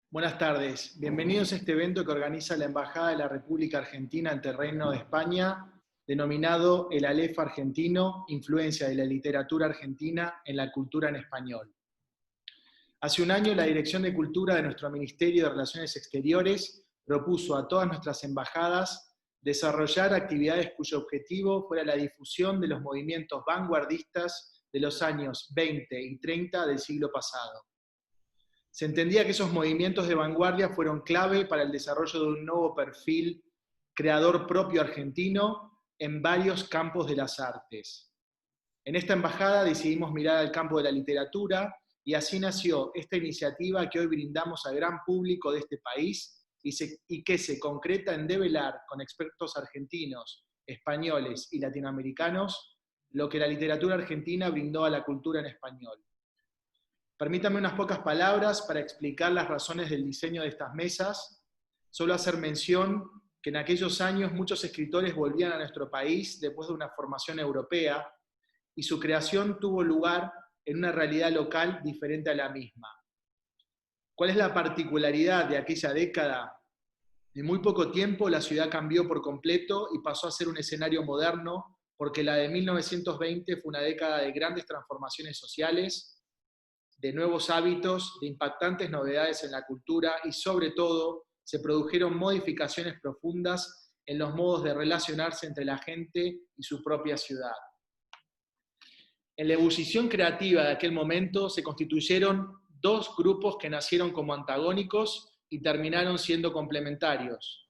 Buenas tardes, bienvenidos a este evento que organiza la Embajada de la República Argentina ante el Reino de España, denominado el Aleph Argentino, influencia de la literatura argentina en la cultura en español. Hace un año la Dirección de Cultura de nuestro Ministerio de Relaciones Exteriores propuso a todas nuestras embajadas desarrollar actividades cuyo objetivo fuera la difusión de los movimientos vanguardistas de los años 20 y 30 del siglo pasado. Se entendía que esos movimientos de vanguardia fueron clave para el desarrollo de un nuevo perfil creador propio argentino en varios campos de las artes. En esta embajada decidimos mirar al campo de la literatura y así nació esta iniciativa que hoy brindamos al gran público de este país y que se concreta en develar con expertos argentinos, españoles y latinoamericanos lo que la literatura argentina brindó a la cultura en español. Permítanme unas pocas palabras para explicar las razones del diseño de estas mesas. Solo hacer mención que en aquellos años muchos escritores volvían a nuestro país después de una formación europea y su creación tuvo lugar en una realidad local diferente a la misma. ¿Cuál es la particularidad de aquella década? En muy poco tiempo la ciudad cambió por completo y pasó a ser un escenario moderno, porque la de 1920 fue una década de grandes transformaciones sociales, de nuevos hábitos, de impactantes novedades en la cultura y sobre todo se produjeron modificaciones profundas en los modos de relacionarse entre la gente y su propia ciudad. En la ebullición creativa de aquel momento se constituyeron dos grupos que nacieron como antagónicos y terminaron siendo complementarios.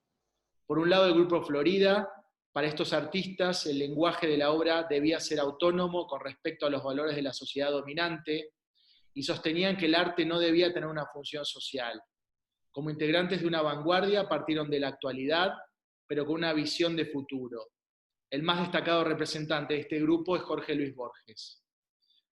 Por un lado, el grupo Florida. Para estos artistas, el lenguaje de la obra debía ser autónomo con respecto a los valores de la sociedad dominante, y sostenían que el arte no debía tener una función social. Como integrantes de una vanguardia partieron de la actualidad, pero con una visión de futuro. El más destacado representante de este grupo es Jorge Luis Borges.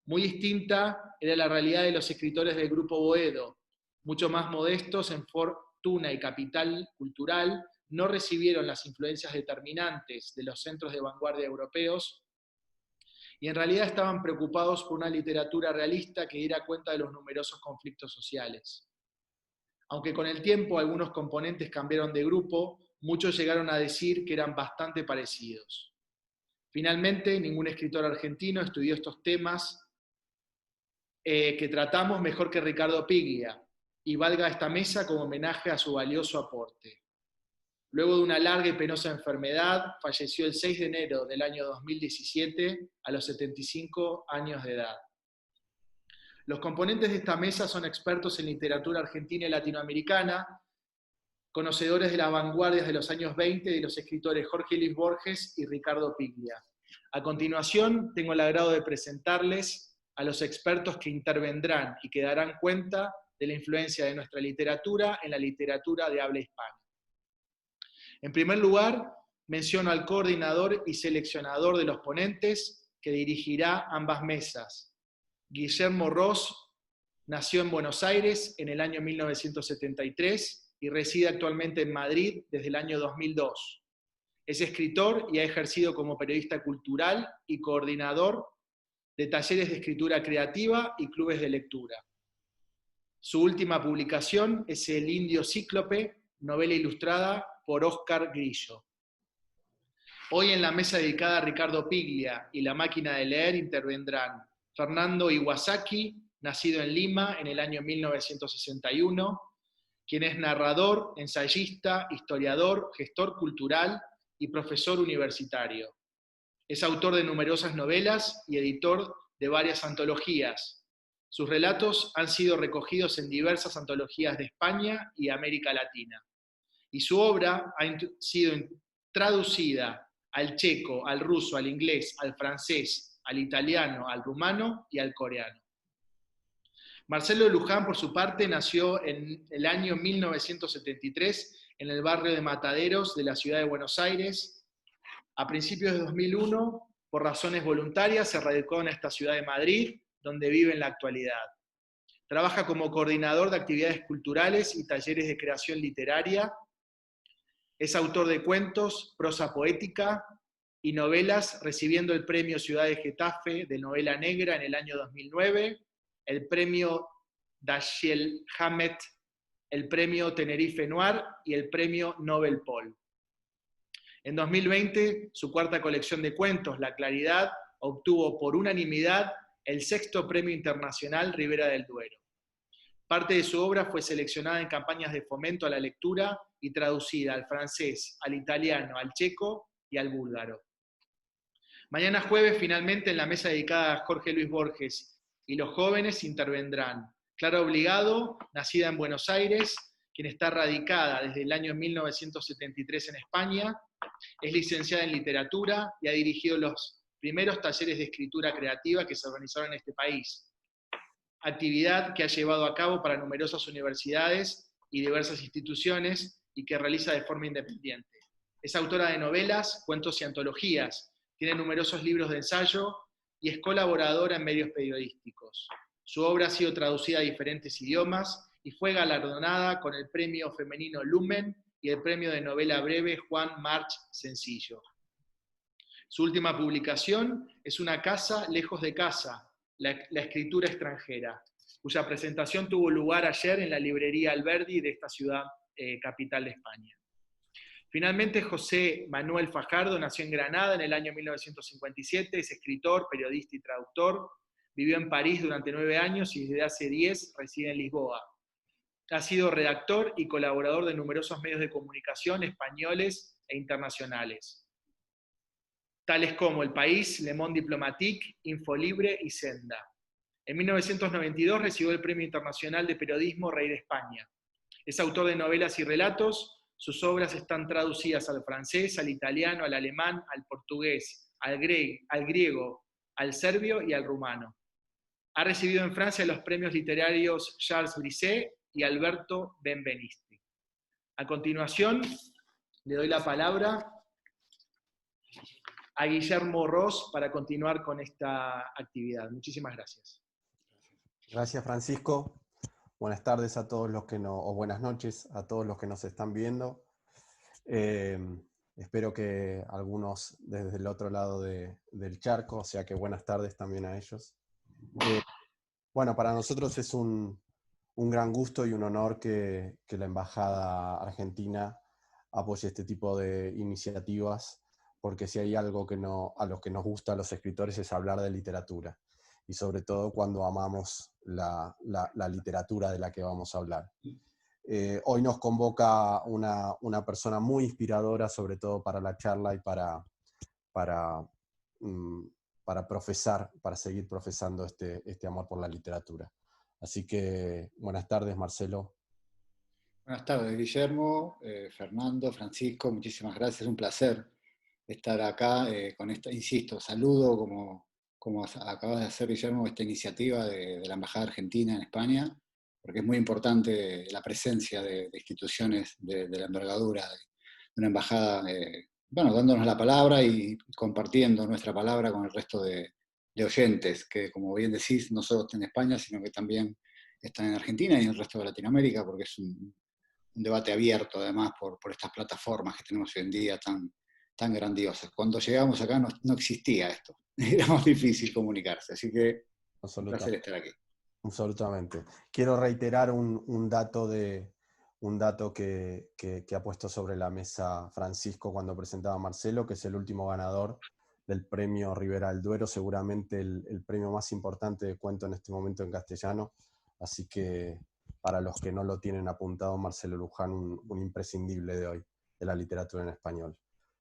Muy distinta era la realidad de los escritores del grupo Boedo, mucho más modestos en fortuna y capital cultural, no recibieron las influencias determinantes de los centros de vanguardia europeos, y en realidad estaban preocupados por una literatura realista que diera cuenta de los numerosos conflictos sociales. Aunque con el tiempo algunos componentes cambiaron de grupo, muchos llegaron a decir que eran bastante parecidos. Finalmente, ningún escritor argentino estudió estos temas que tratamos mejor que Ricardo Piglia, y valga esta mesa como homenaje a su valioso aporte. Luego de una larga y penosa enfermedad, falleció el 6 de enero del año 2017 a los 75 años de edad. Los componentes de esta mesa son expertos en literatura argentina y latinoamericana, conocedores de las vanguardias de los años 20 de los escritores Jorge Luis Borges y Ricardo Piglia. A continuación, tengo el agrado de presentarles a los expertos que intervendrán y que darán cuenta de la influencia de nuestra literatura en la literatura de habla hispana. En primer lugar, menciono al coordinador y seleccionador de los ponentes que dirigirá ambas mesas. Guillermo Ross nació en Buenos Aires en el año 1973 y reside actualmente en Madrid desde el año 2002. Es escritor y ha ejercido como periodista cultural y coordinador de talleres de escritura creativa y clubes de lectura. Su última publicación es El Indio Cíclope, novela ilustrada por Oscar Grillo. Hoy en la mesa dedicada a Ricardo Piglia y la máquina de leer intervendrán Fernando Iwasaki, nacido en Lima en el año 1961, quien es narrador, ensayista, historiador, gestor cultural y profesor universitario. Es autor de numerosas novelas y editor de varias antologías. Sus relatos han sido recogidos en diversas antologías de España y América Latina. Y su obra ha sido traducida al checo, al ruso, al inglés, al francés, al italiano, al rumano y al coreano. Marcelo Luján, por su parte, nació en el año 1973 en el barrio de Mataderos de la ciudad de Buenos Aires. A principios de 2001, por razones voluntarias, se radicó en esta ciudad de Madrid, donde vive en la actualidad. Trabaja como coordinador de actividades culturales y talleres de creación literaria. Es autor de cuentos, prosa poética y novelas, recibiendo el premio Ciudad de Getafe de novela negra en el año 2009, el premio Dashiell Hammett el Premio Tenerife Noir y el Premio Nobel Paul. En 2020, su cuarta colección de cuentos, La Claridad, obtuvo por unanimidad el 6º Premio Internacional Ribera del Duero. Parte de su obra fue seleccionada en campañas de fomento a la lectura y traducida al francés, al italiano, al checo y al búlgaro. Mañana jueves, finalmente, en la mesa dedicada a Jorge Luis Borges y los jóvenes intervendrán Clara Obligado, nacida en Buenos Aires, quien está radicada desde el año 1973 en España, es licenciada en literatura y ha dirigido los primeros talleres de escritura creativa que se organizaron en este país, actividad que ha llevado a cabo para numerosas universidades y diversas instituciones y que realiza de forma independiente. Es autora de novelas, cuentos y antologías, tiene numerosos libros de ensayo y es colaboradora en medios periodísticos. Su obra ha sido traducida a diferentes idiomas y fue galardonada con el Premio Femenino Lumen y el Premio de Novela Breve Juan March Sencillo. Su última publicación es Una casa lejos de casa, la escritura extranjera, cuya presentación tuvo lugar ayer en la librería Alberdi de esta ciudad capital de España. Finalmente, José Manuel Fajardo nació en Granada en el año 1957, es escritor, periodista y traductor, vivió en París durante 9 años y desde hace 10 reside en Lisboa. Ha sido redactor y colaborador de numerosos medios de comunicación españoles e internacionales, tales como El País, Le Monde Diplomatique, Infolibre y Senda. En 1992 recibió el Premio Internacional de Periodismo Rey de España. Es autor de novelas y relatos. Sus obras están traducidas al francés, al italiano, al alemán, al portugués, al griego, al serbio y al rumano. Ha recibido en Francia los premios literarios Charles Brisset y Alberto Benvenisti. A continuación, le doy la palabra a Guillermo Ros para continuar con esta actividad. Muchísimas gracias. Gracias, Francisco. Buenas tardes a todos los que o buenas noches a todos los que nos están viendo. Espero que algunos desde el otro lado del charco, o sea que buenas tardes también a ellos. Bueno, para nosotros es un gran gusto y un honor que la Embajada Argentina apoye este tipo de iniciativas, porque si hay algo a los que nos gusta a los escritores es hablar de literatura, y sobre todo cuando amamos la literatura de la que vamos a hablar. Hoy nos convoca una persona muy inspiradora, sobre todo para la charla y para profesar, para seguir profesando este amor por la literatura. Así que, buenas tardes, Marcelo. Buenas tardes, Guillermo, Fernando, Francisco, muchísimas gracias, es un placer estar acá con esta, insisto, saludo como acabas de hacer, Guillermo, esta iniciativa de la Embajada Argentina en España, porque es muy importante la presencia de instituciones de la envergadura de una embajada, bueno, dándonos la palabra y compartiendo nuestra palabra con el resto de oyentes, que como bien decís, no solo están en España, sino que también están en Argentina y en el resto de Latinoamérica, porque es un debate abierto, además, por estas plataformas que tenemos hoy en día tan grandiosas. Cuando llegamos acá no existía esto, era más difícil comunicarse, así que un placer estar aquí. Absolutamente. Quiero reiterar un dato que ha puesto sobre la mesa Francisco cuando presentaba a Marcelo, que es el último ganador del premio Ribera del Duero, seguramente el premio más importante de cuento en este momento en castellano, así que para los que no lo tienen apuntado, Marcelo Luján, un imprescindible de hoy, de la literatura en español.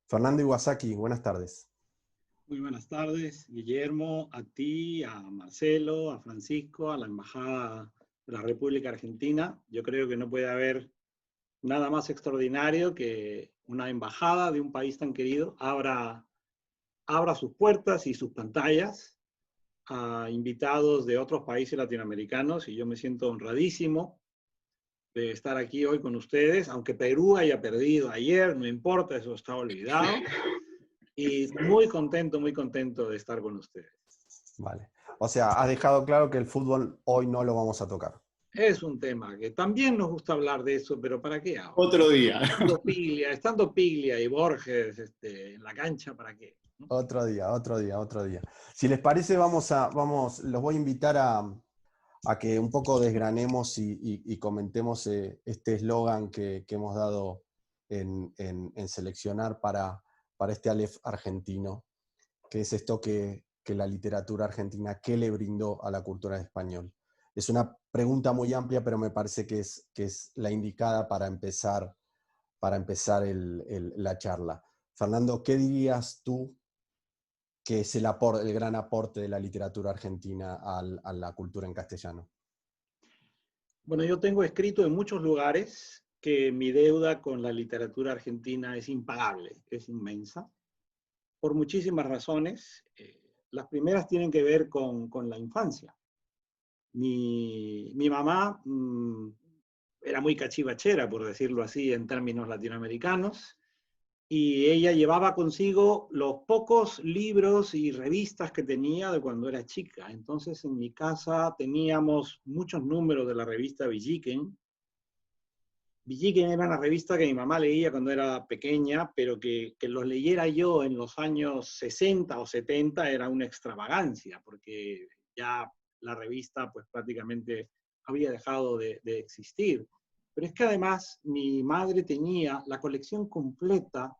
Fernando Iwasaki, buenas tardes. Muy buenas tardes, Guillermo, a ti, a Marcelo, a Francisco, a la Embajada de la República Argentina. Yo creo que no puede haber nada más extraordinario que una embajada de un país tan querido abra sus puertas y sus pantallas a invitados de otros países latinoamericanos, y yo me siento honradísimo de estar aquí hoy con ustedes, aunque Perú haya perdido ayer, no importa, eso está olvidado. Y muy contento de estar con ustedes. Vale. O sea, has dejado claro que el fútbol hoy no lo vamos a tocar. Es un tema que también nos gusta hablar de eso, pero ¿para qué ahora? Otro día. Estando Piglia y Borges en la cancha, ¿para qué? ¿No? Otro día. Si les parece, los voy a invitar a a que un poco desgranemos y comentemos este eslogan que hemos dado en seleccionar para este Aleph argentino, que es esto que la literatura argentina, ¿qué le brindó a la cultura española? Es una pregunta muy amplia, pero me parece que es la indicada para empezar la charla. Fernando, ¿qué dirías tú que es el gran aporte de la literatura argentina a la cultura en castellano? Bueno, yo tengo escrito en muchos lugares que mi deuda con la literatura argentina es impagable, es inmensa, por muchísimas razones. Las primeras tienen que ver con la infancia. Mi mamá era muy cachivachera, por decirlo así, en términos latinoamericanos, y ella llevaba consigo los pocos libros y revistas que tenía de cuando era chica. Entonces en mi casa teníamos muchos números de la revista Villiquen. Villiquen era una revista que mi mamá leía cuando era pequeña, pero que los leyera yo en los años 60 o 70 era una extravagancia, porque ya la revista pues prácticamente había dejado de existir. Pero es que además mi madre tenía la colección completa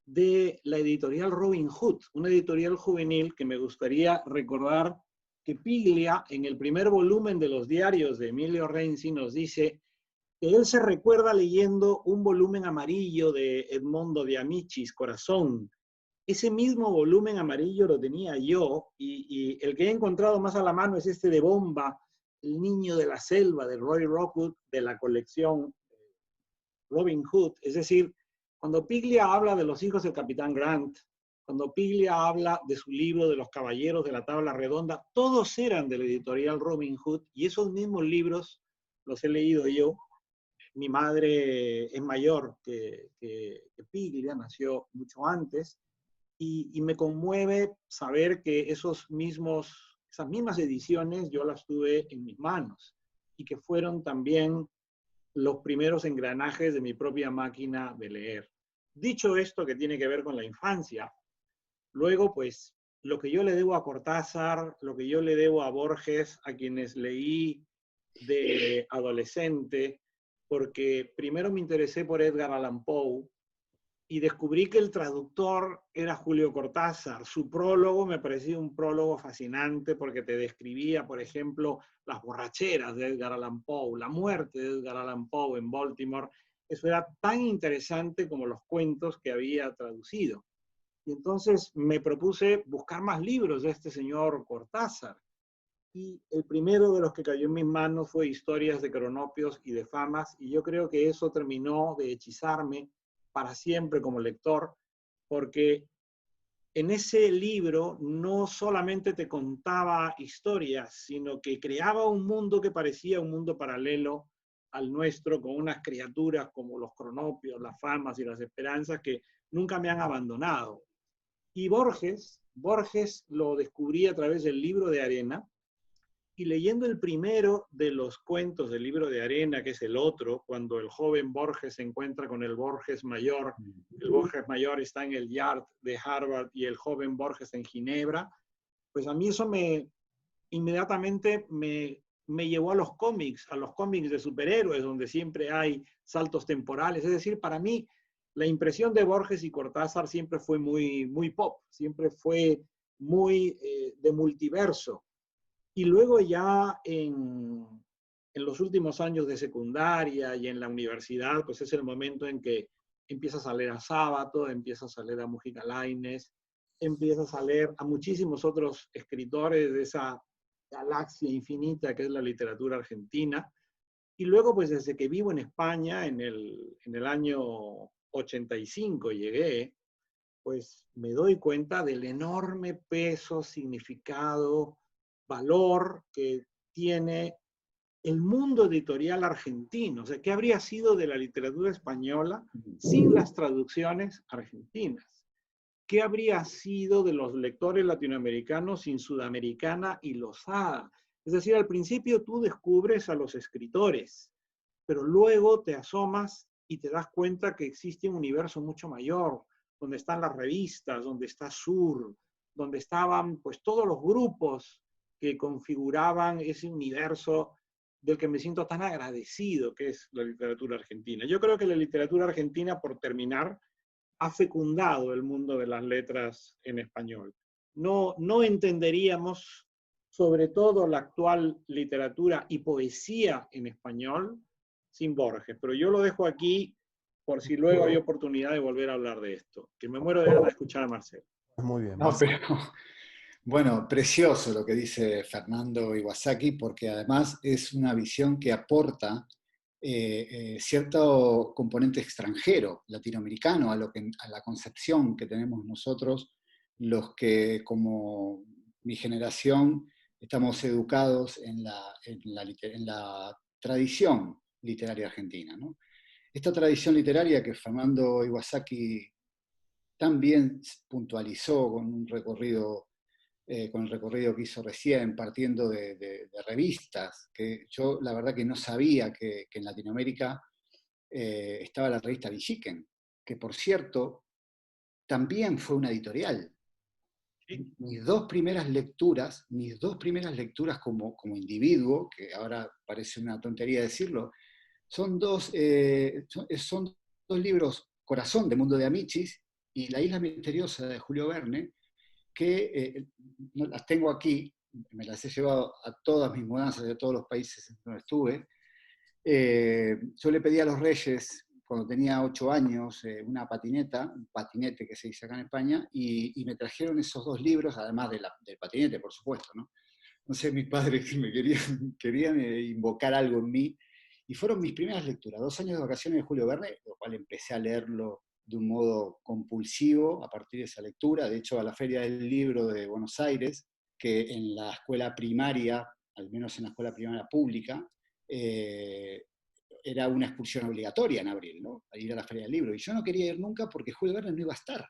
de la editorial Robin Hood, una editorial juvenil que me gustaría recordar que Piglia, en el primer volumen de los diarios de Emilio Renzi, nos dice que él se recuerda leyendo un volumen amarillo de Edmondo de Amicis, Corazón. Ese mismo volumen amarillo lo tenía yo, y el que he encontrado más a la mano es este de Bomba, El niño de la selva, de Roy Rockwood, de la colección Robin Hood. Es decir, cuando Piglia habla de los hijos del Capitán Grant, cuando Piglia habla de su libro de los caballeros de la tabla redonda, todos eran de la editorial Robin Hood, y esos mismos libros los he leído yo. Mi madre es mayor que Piglia, nació mucho antes, y me conmueve saber que esas mismas ediciones yo las tuve en mis manos, y que fueron también los primeros engranajes de mi propia máquina de leer. Dicho esto, que tiene que ver con la infancia, luego pues lo que yo le debo a Cortázar, lo que yo le debo a Borges, a quienes leí de adolescente, porque primero me interesé por Edgar Allan Poe y descubrí que el traductor era Julio Cortázar. Su prólogo me parecía un prólogo fascinante porque te describía, por ejemplo, las borracheras de Edgar Allan Poe, la muerte de Edgar Allan Poe en Baltimore. Eso era tan interesante como los cuentos que había traducido. Y entonces me propuse buscar más libros de este señor Cortázar. Y el primero de los que cayó en mis manos fue Historias de Cronopios y de Famas, y yo creo que eso terminó de hechizarme para siempre como lector, porque en ese libro no solamente te contaba historias, sino que creaba un mundo que parecía un mundo paralelo al nuestro, con unas criaturas como los cronopios, las famas y las esperanzas que nunca me han abandonado. Y Borges lo descubrí a través del Libro de Arena, y leyendo el primero de los cuentos del Libro de Arena, que es el otro, cuando el joven Borges se encuentra con el Borges mayor está en el Yard de Harvard y el joven Borges en Ginebra, pues a mí eso inmediatamente me llevó a los cómics de superhéroes, donde siempre hay saltos temporales. Es decir, para mí la impresión de Borges y Cortázar siempre fue muy, muy pop, siempre fue muy de multiverso. Y luego ya en los últimos años de secundaria y en la universidad, pues es el momento en que empiezas a leer a Sábato, empiezas a leer a Mujica Lainez, empiezas a leer a muchísimos otros escritores de esa galaxia infinita que es la literatura argentina. Y luego, pues desde que vivo en España, en el año 85 llegué, pues me doy cuenta del enorme peso, significado, valor que tiene el mundo editorial argentino. O sea, ¿qué habría sido de la literatura española sin las traducciones argentinas? ¿Qué habría sido de los lectores latinoamericanos sin Sudamericana y Lozada? Es decir, al principio tú descubres a los escritores, pero luego te asomas y te das cuenta que existe un universo mucho mayor, donde están las revistas, donde está Sur, donde estaban pues todos los grupos que configuraban ese universo del que me siento tan agradecido, que es la literatura argentina. Yo creo que la literatura argentina, por terminar, ha fecundado el mundo de las letras en español. No entenderíamos, sobre todo la actual literatura y poesía en español, sin Borges. Pero yo lo dejo aquí por si luego hay oportunidad de volver a hablar de esto, que me muero de ganas de escuchar a Marcelo. Muy bien. No, pero bueno, precioso lo que dice Fernando Iwasaki, porque además es una visión que aporta cierto componente extranjero, latinoamericano, a la concepción que tenemos nosotros, los que como mi generación estamos educados en la tradición literaria argentina, ¿no? Esta tradición literaria que Fernando Iwasaki también puntualizó con el recorrido que hizo recién, partiendo de revistas, que yo la verdad que no sabía que en Latinoamérica estaba la revista Villiquen, que por cierto también fue una editorial. ¿Sí? Mis dos primeras lecturas como individuo, que ahora parece una tontería decirlo, son dos libros, Corazón, de Mundo de Amichis, y La Isla Misteriosa, de Julio Verne, que no las tengo aquí, me las he llevado a todas mis mudanzas de todos los países donde estuve. Yo le pedí a los Reyes, cuando tenía 8 años, una patineta, un patinete que se dice acá en España, y me trajeron esos dos libros, además del patinete, por supuesto, ¿no? Entonces mis padres me querían invocar algo en mí, y fueron mis primeras lecturas, 2 años de vacaciones de Julio Verne, lo cual empecé a leerlo de un modo compulsivo a partir de esa lectura. De hecho, a la Feria del Libro de Buenos Aires, que en la escuela primaria, al menos en la escuela primaria pública, era una excursión obligatoria en abril, ¿no? A ir a la Feria del Libro. Y yo no quería ir nunca porque Julio Verne no iba a estar.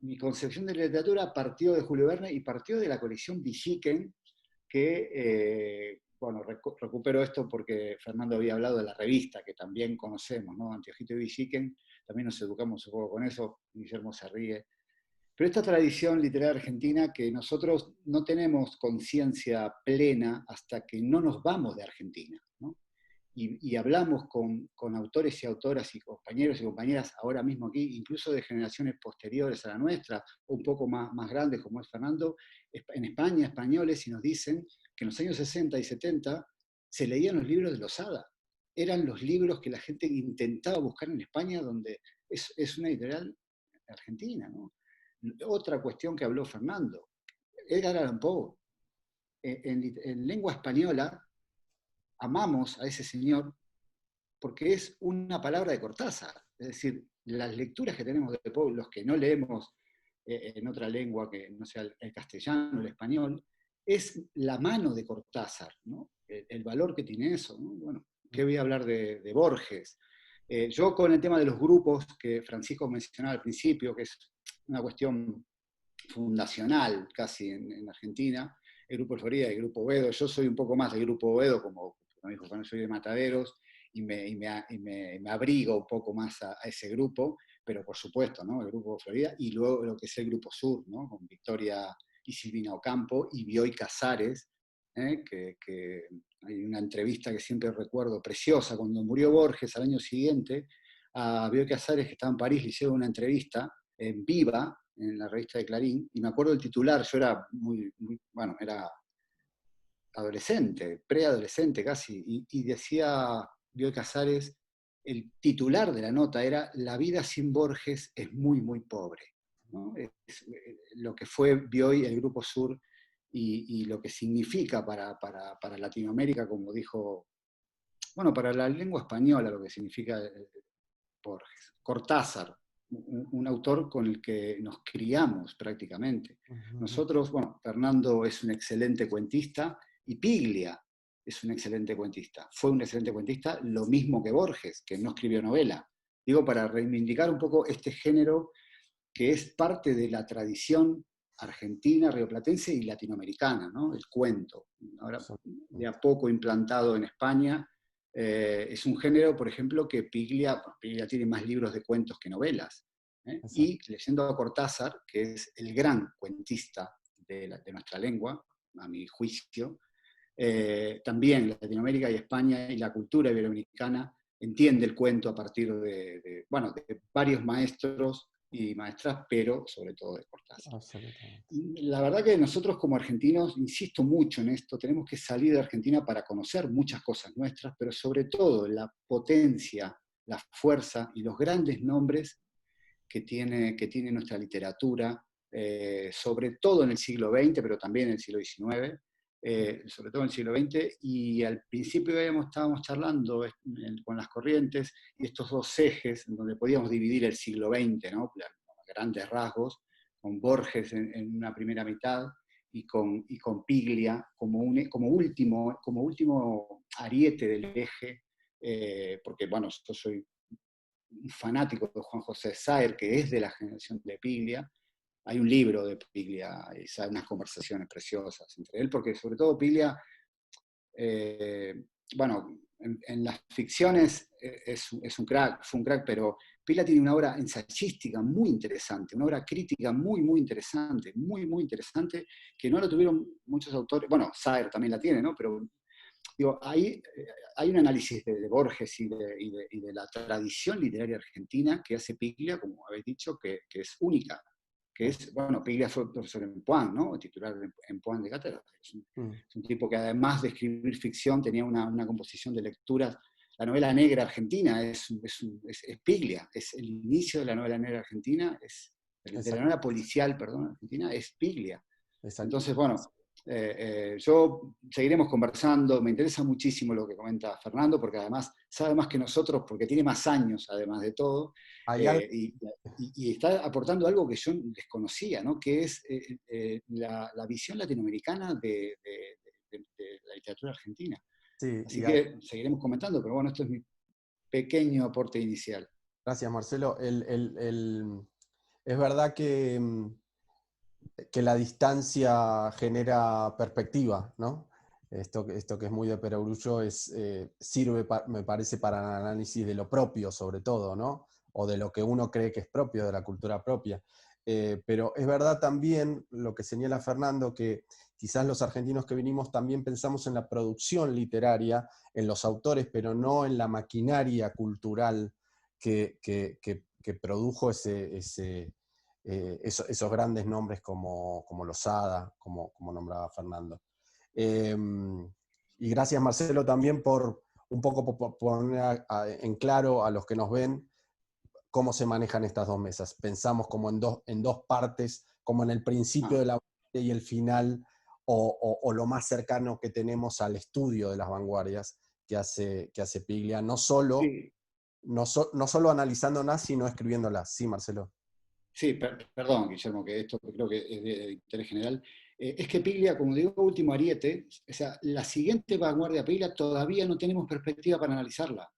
Mi concepción de la literatura partió de Julio Verne y partió de la colección Villiquen, que, bueno, recupero esto porque Fernando había hablado de la revista, que también conocemos, ¿no? Anteojito y Villiquen, también nos educamos un poco con eso, Guillermo se ríe. Pero esta tradición literaria argentina que nosotros no tenemos conciencia plena hasta que no nos vamos de Argentina, ¿no? Y hablamos con autores y autoras y compañeros y compañeras ahora mismo aquí, incluso de generaciones posteriores a la nuestra, o un poco más grandes como es Fernando, en España, españoles, y nos dicen que en los años 60 y 70 se leían los libros de Losada. Eran los libros que la gente intentaba buscar en España, donde es una editorial argentina, ¿no? Otra cuestión que habló Fernando, Edgar Allan Poe. En lengua española amamos a ese señor porque es una palabra de Cortázar. Es decir, las lecturas que tenemos de Poe, los que no leemos en otra lengua que no sea el castellano, el español, es la mano de Cortázar, ¿no? El valor que tiene eso, ¿no? Bueno, ¿qué voy a hablar de Borges? Yo con el tema de los grupos que Francisco mencionaba al principio, que es una cuestión fundacional casi en Argentina, el Grupo Florida y el Grupo Boedo. Yo soy un poco más del Grupo Boedo, como me dijo, cuando soy de Mataderos, y me abrigo un poco más a ese grupo, pero por supuesto, ¿no? El Grupo Florida, y luego lo que es el Grupo Sur, ¿no? Con Victoria y Silvina Ocampo, y Bioy Casares, que hay una entrevista que siempre recuerdo, preciosa, cuando murió Borges al año siguiente, a Bioy Casares, que estaba en París, le hicieron una entrevista en Viva, en la revista de Clarín, y me acuerdo el titular, yo era bueno, era adolescente, preadolescente casi, y decía Bioy Casares, el titular de la nota era "La vida sin Borges es muy, muy pobre", ¿no? Lo que fue Bioy, el Grupo Sur, y lo que significa para Latinoamérica, como dijo, bueno, para la lengua española, lo que significa Borges. Cortázar, un autor con el que nos criamos prácticamente. Nosotros, bueno, Fernando es un excelente cuentista y Piglia es un excelente cuentista. Fue un excelente cuentista, lo mismo que Borges, que no escribió novela. Digo, para reivindicar un poco este género que es parte de la tradición argentina, rioplatense y latinoamericana, ¿no? El cuento. Ahora, de a poco implantado en España, es un género, por ejemplo, que Piglia tiene más libros de cuentos que novelas. Y leyendo a Cortázar, que es el gran cuentista de nuestra lengua, a mi juicio. También Latinoamérica y España y la cultura iberoamericana entiende el cuento a partir de varios maestros y maestras, pero sobre todo de Cortázar. La verdad que nosotros como argentinos, insisto mucho en esto, tenemos que salir de Argentina para conocer muchas cosas nuestras, pero sobre todo la potencia, la fuerza y los grandes nombres que tiene nuestra literatura, sobre todo en el siglo XX, pero también en el siglo XIX, sobre todo en el siglo XX, y al principio estábamos charlando con las corrientes, y estos dos ejes, en donde podíamos dividir el siglo XX, ¿no? A grandes rasgos, con Borges en una primera mitad, y con Piglia como último ariete del eje, porque, bueno, yo soy un fanático de Juan José Saer, que es de la generación de Piglia. Hay un libro de Piglia, y hay unas conversaciones preciosas entre él, porque sobre todo Piglia, en las ficciones es un crack, fue un crack, pero Piglia tiene una obra ensayística muy interesante, una obra crítica muy, muy interesante, que no lo tuvieron muchos autores. Bueno, Saer también la tiene, ¿no? Pero digo, hay un análisis de Borges y de la tradición literaria argentina que hace Piglia, como habéis dicho, que es única. Que es, bueno, Piglia fue profesor en Puan, ¿no? Titular en Puan de cátedra. Es un tipo que además de escribir ficción tenía una composición de lecturas. La novela negra argentina es Piglia, es el inicio de la novela negra argentina, de la novela policial, perdón, argentina, es Piglia. Exacto. Entonces, bueno, yo seguiremos conversando, me interesa muchísimo lo que comenta Fernando, porque además sabe más que nosotros, porque tiene más años, además de todo, y está aportando algo que yo desconocía, ¿no? Que es la visión latinoamericana de la literatura argentina. Sí, así que seguiremos comentando, pero bueno, esto es mi pequeño aporte inicial. Gracias, Marcelo. Es verdad que la distancia genera perspectiva, ¿no? Esto que es muy de Perogrullo sirve, me parece, para el análisis de lo propio, sobre todo, ¿no? O de lo que uno cree que es propio, de la cultura propia. Pero es verdad también lo que señala Fernando, que quizás los argentinos que vinimos también pensamos en la producción literaria, en los autores, pero no en la maquinaria cultural que produjo esos grandes nombres como Losada, como nombraba Fernando. Y gracias, Marcelo, también por un poco poner en claro a los que nos ven cómo se manejan estas dos mesas. Pensamos como en dos partes, como en el principio de la vanguardia y el final, o lo más cercano que tenemos al estudio de las vanguardias que hace Piglia, no solo analizándolas, sino escribiéndolas. Sí, Marcelo. Sí, perdón, Guillermo, que esto creo que es de interés general. Es que Piglia, como digo, último ariete, o sea, la siguiente vanguardia Piglia todavía no tenemos perspectiva para analizarla,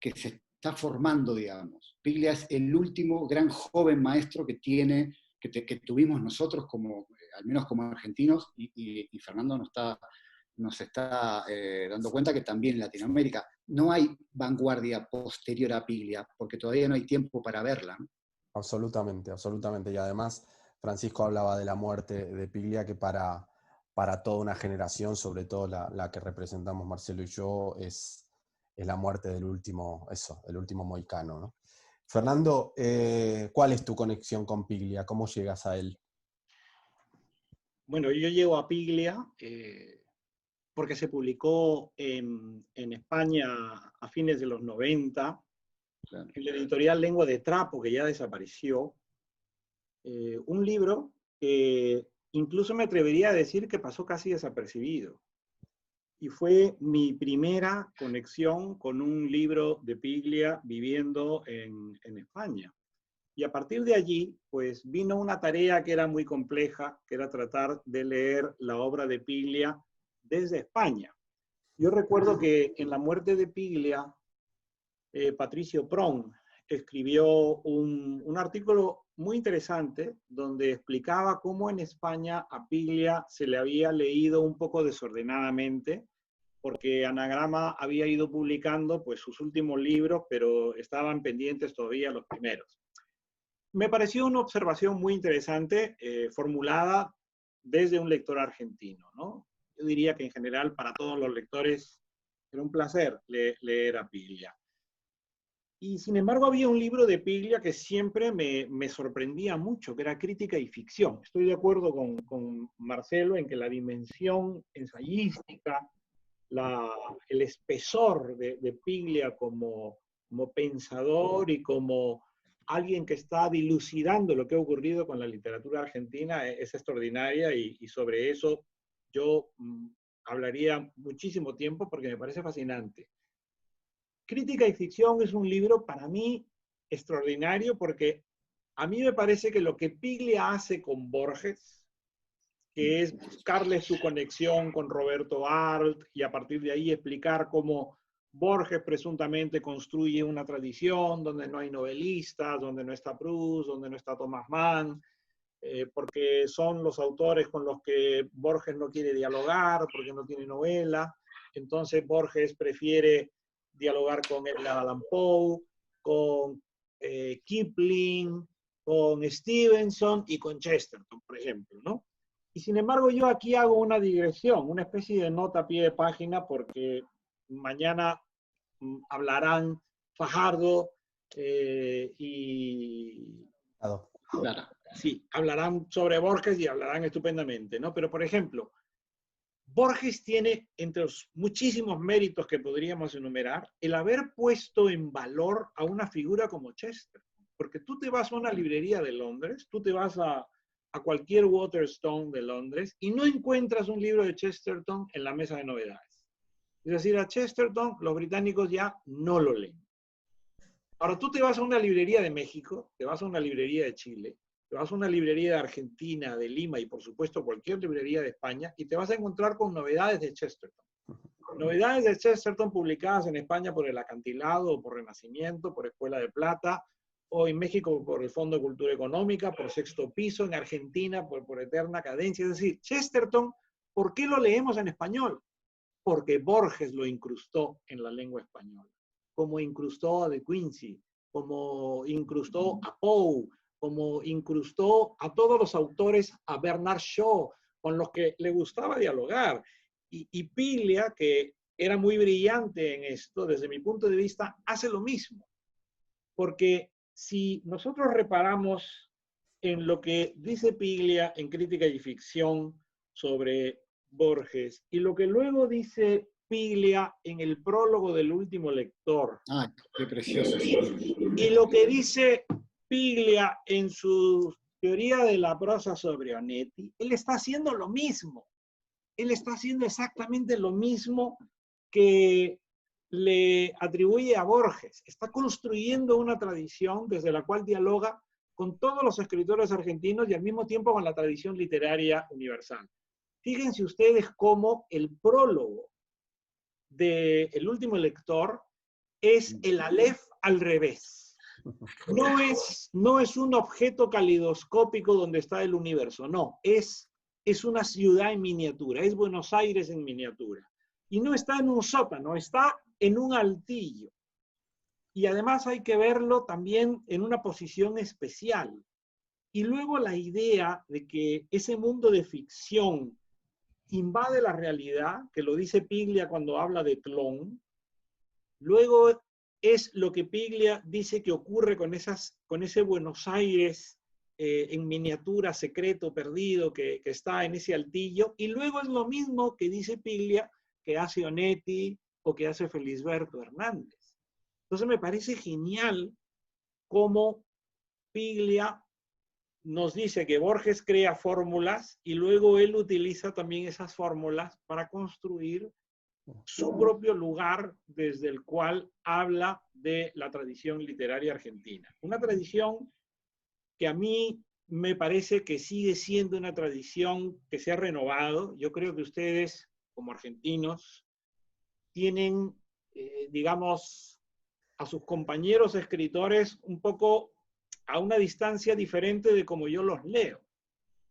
que se está formando, digamos. Piglia es el último gran joven maestro que tuvimos nosotros, al menos como argentinos, y Fernando nos está dando cuenta que también en Latinoamérica no hay vanguardia posterior a Piglia, porque todavía no hay tiempo para verla, ¿no? Absolutamente, absolutamente. Y además, Francisco hablaba de la muerte de Piglia, que para toda una generación, sobre todo la que representamos Marcelo y yo, es la muerte del último mohicano, ¿no? Fernando, ¿cuál es tu conexión con Piglia? ¿Cómo llegas a él? Bueno, yo llego a Piglia porque se publicó en España a fines de los 90, claro, en la editorial Lengua de Trapo, que ya desapareció, un libro que incluso me atrevería a decir que pasó casi desapercibido. Y fue mi primera conexión con un libro de Piglia viviendo en España. Y a partir de allí, pues vino una tarea que era muy compleja, que era tratar de leer la obra de Piglia desde España. Yo recuerdo que en la muerte de Piglia, Patricio Pron escribió un artículo muy interesante donde explicaba cómo en España a Piglia se le había leído un poco desordenadamente, porque Anagrama había ido publicando pues, sus últimos libros, pero estaban pendientes todavía los primeros. Me pareció una observación muy interesante, formulada desde un lector argentino, ¿no? Yo diría que en general para todos los lectores era un placer leer a Piglia. Y sin embargo había un libro de Piglia que siempre me sorprendía mucho, que era Crítica y Ficción. Estoy de acuerdo con Marcelo en que la dimensión ensayística, el espesor de Piglia como pensador y como alguien que está dilucidando lo que ha ocurrido con la literatura argentina es extraordinaria y sobre eso yo hablaría muchísimo tiempo porque me parece fascinante. Crítica y Ficción es un libro para mí extraordinario porque a mí me parece que lo que Piglia hace con Borges, que es buscarle su conexión con Roberto Arlt y a partir de ahí explicar cómo Borges presuntamente construye una tradición donde no hay novelistas, donde no está Proust, donde no está Thomas Mann, porque son los autores con los que Borges no quiere dialogar, porque no tiene novela. Entonces Borges prefiere dialogar con Edgar Allan Poe, con Kipling, con Stevenson y con Chesterton, por ejemplo, ¿no? Y sin embargo yo aquí hago una digresión, una especie de nota a pie de página, porque mañana hablarán Fajardo y... Claro. Sí, hablarán sobre Borges y hablarán estupendamente, ¿no? Pero, por ejemplo, Borges tiene, entre los muchísimos méritos que podríamos enumerar, el haber puesto en valor a una figura como Chesterton. Porque tú te vas a una librería de Londres, tú te vas a cualquier Waterstone de Londres y no encuentras un libro de Chesterton en la mesa de novedades. Es decir, a Chesterton los británicos ya no lo leen. Ahora tú te vas a una librería de México, te vas a una librería de Chile, te vas a una librería de Argentina, de Lima y por supuesto cualquier librería de España y te vas a encontrar con novedades de Chesterton. Novedades de Chesterton publicadas en España por El Acantilado, o por Renacimiento, por Escuela de Plata, o en México por el Fondo de Cultura Económica, por Sexto Piso, en Argentina por Eterna Cadencia. Es decir, Chesterton, ¿por qué lo leemos en español? Porque Borges lo incrustó en la lengua española, como incrustó a De Quincey, como incrustó a Poe, como incrustó a todos los autores, a Bernard Shaw, con los que le gustaba dialogar. Y Piglia, que era muy brillante en esto, desde mi punto de vista, hace lo mismo. Porque si nosotros reparamos en lo que dice Piglia en Crítica y Ficción sobre Borges y lo que luego dice Piglia en el prólogo del último lector. Ah, qué precioso. Y lo que dice Piglia en su teoría de la prosa sobre Onetti, él está haciendo lo mismo. Él está haciendo exactamente lo mismo que le atribuye a Borges. Está construyendo una tradición desde la cual dialoga con todos los escritores argentinos y al mismo tiempo con la tradición literaria universal. Fíjense ustedes cómo el prólogo del último lector es el Aleph al revés. No es un objeto calidoscópico donde está el universo, no, es una ciudad en miniatura, es Buenos Aires en miniatura. Y no está en un sótano, está en un altillo. Y además hay que verlo también en una posición especial. Y luego la idea de que ese mundo de ficción invade la realidad, que lo dice Piglia cuando habla de clon, luego es lo que Piglia dice que ocurre con ese Buenos Aires en miniatura, secreto, perdido, que está en ese altillo, y luego es lo mismo que dice Piglia que hace Onetti o que hace Felisberto Hernández. Entonces me parece genial cómo Piglia nos dice que Borges crea fórmulas y luego él utiliza también esas fórmulas para construir su propio lugar desde el cual habla de la tradición literaria argentina. Una tradición que a mí me parece que sigue siendo una tradición que se ha renovado. Yo creo que ustedes, como argentinos, tienen, digamos, a sus compañeros escritores un poco a una distancia diferente de como yo los leo.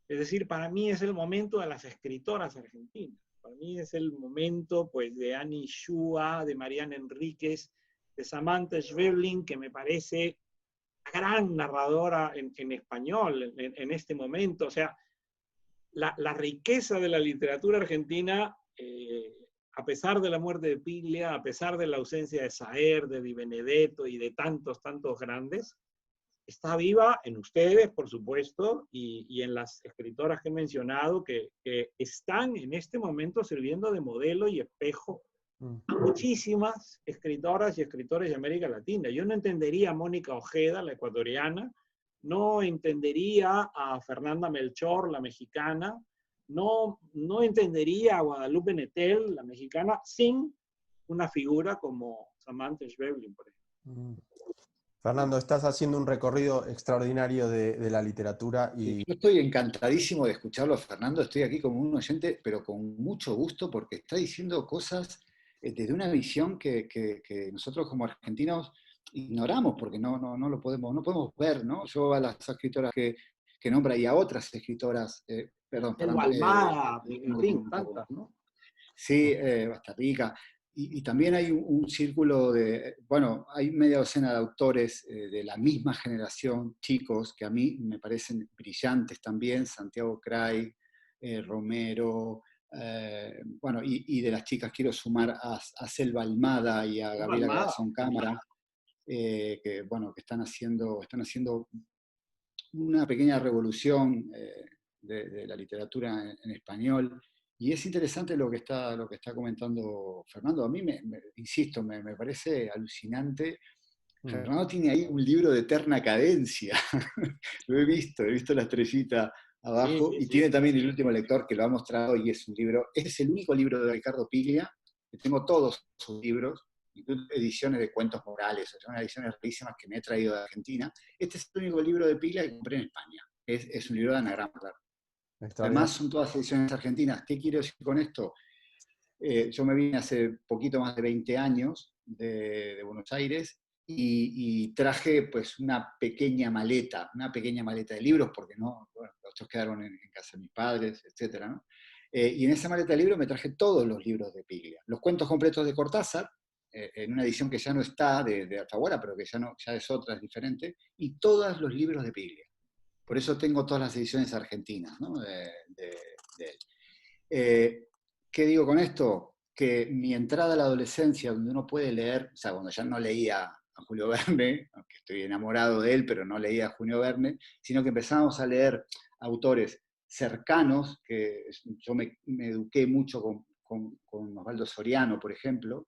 Es decir, para mí es el momento de las escritoras argentinas. Para mí es el momento, pues, de Annie Shua, de Mariana Enríquez, de Samantha Schweblin, que me parece gran narradora en español en este momento. O sea, la riqueza de la literatura argentina, a pesar de la muerte de Piglia, a pesar de la ausencia de Saer, de Di Benedetto y de tantos, tantos grandes, está viva en ustedes, por supuesto, y en las escritoras que he mencionado, que están en este momento sirviendo de modelo y espejo a muchísimas escritoras y escritores de América Latina. Yo no entendería a Mónica Ojeda, la ecuatoriana, no entendería a Fernanda Melchor, la mexicana, no entendería a Guadalupe Nettel, la mexicana, sin una figura como Samantha Schweblin, por ejemplo. Fernando, estás haciendo un recorrido extraordinario de la literatura y... Yo estoy encantadísimo de escucharlo, Fernando. Estoy aquí como un oyente, pero con mucho gusto, porque está diciendo cosas desde una visión que nosotros como argentinos ignoramos, porque no podemos ver, ¿no? Yo a las escritoras que nombra y a otras escritoras, perdón, El Fernando. Balmada, en fin, tantas, ¿no? Sí, Basta Rica. Y también hay un círculo de, bueno, hay media docena de autores de la misma generación, chicos, que a mí me parecen brillantes también, Santiago Cray, Romero, bueno, y de las chicas quiero sumar a Selva Almada y a Gabriela Garzón Cámara, que, bueno, que están haciendo una pequeña revolución de la literatura en español. Y es interesante lo que está comentando Fernando. A mí, insisto, me parece alucinante. Fernando tiene ahí un libro de eterna cadencia. Lo he visto la estrellita abajo. Sí, y tiene también El último lector, que lo ha mostrado, y es un libro. Este es el único libro de Ricardo Piglia, que tengo todos sus libros, incluso ediciones de cuentos morales, son unas ediciones rarísimas que me he traído de Argentina. Este es el único libro de Piglia que compré en España. Es un libro de anagrama, claro. Además son todas ediciones argentinas. ¿Qué quiero decir con esto? Yo me vine hace poquito más de 20 años de Buenos Aires y traje pues una pequeña maleta de libros, porque no, bueno, los otros quedaron en casa de mis padres, etc., ¿no? Y en esa maleta de libros me traje todos los libros de Piglia. Los cuentos completos de Cortázar, en una edición que ya no está de Alfaguara, pero que ya es otra, es diferente, y todos los libros de Piglia. Por eso tengo todas las ediciones argentinas, ¿no? de él. ¿Qué digo con esto? Que mi entrada a la adolescencia, donde uno puede leer, o sea, cuando ya no leía a Julio Verne, aunque estoy enamorado de él, pero no leía a Julio Verne, sino que empezamos a leer autores cercanos, que yo me eduqué mucho con Osvaldo Soriano, por ejemplo,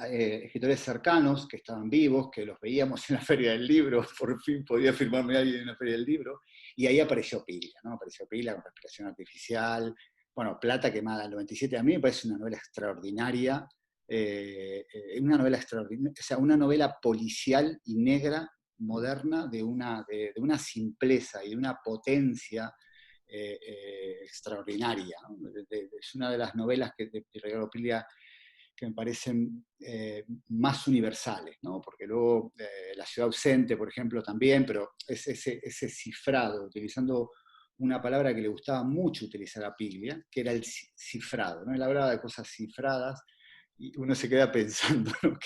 escritores cercanos que estaban vivos, que los veíamos en la Feria del Libro, por fin podía firmarme alguien en la Feria del Libro, y ahí apareció Piglia, ¿no? Apareció Piglia con Respiración Artificial, bueno, Plata Quemada, el 97, a mí me parece una novela extraordinaria, o sea, una novela policial y negra, moderna, de una simpleza y de una potencia extraordinaria, ¿no? Es una de las novelas de Ricardo Piglia que me parecen más universales, ¿no? Porque luego La ciudad ausente, por ejemplo, también, pero es ese cifrado, utilizando una palabra que le gustaba mucho utilizar a Piglia, que era el cifrado, ¿no? Él hablaba de cosas cifradas y uno se queda pensando, ¿no?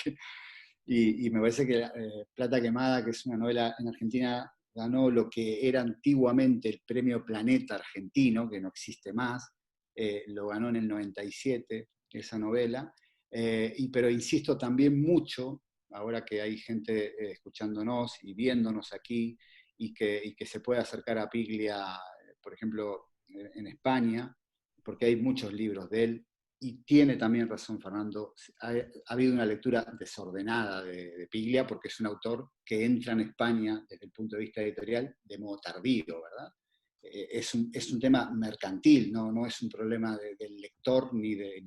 Y me parece que Plata Quemada, que es una novela en Argentina, ganó lo que era antiguamente el Premio Planeta argentino, que no existe más, lo ganó en el 97, esa novela. Pero insisto también mucho, ahora que hay gente escuchándonos y viéndonos aquí, y que se puede acercar a Piglia, por ejemplo, en España, porque hay muchos libros de él, y tiene también razón Fernando, ha habido una lectura desordenada de Piglia, porque es un autor que entra en España desde el punto de vista editorial de modo tardío, ¿verdad? Es un tema mercantil, no es un problema del lector ni de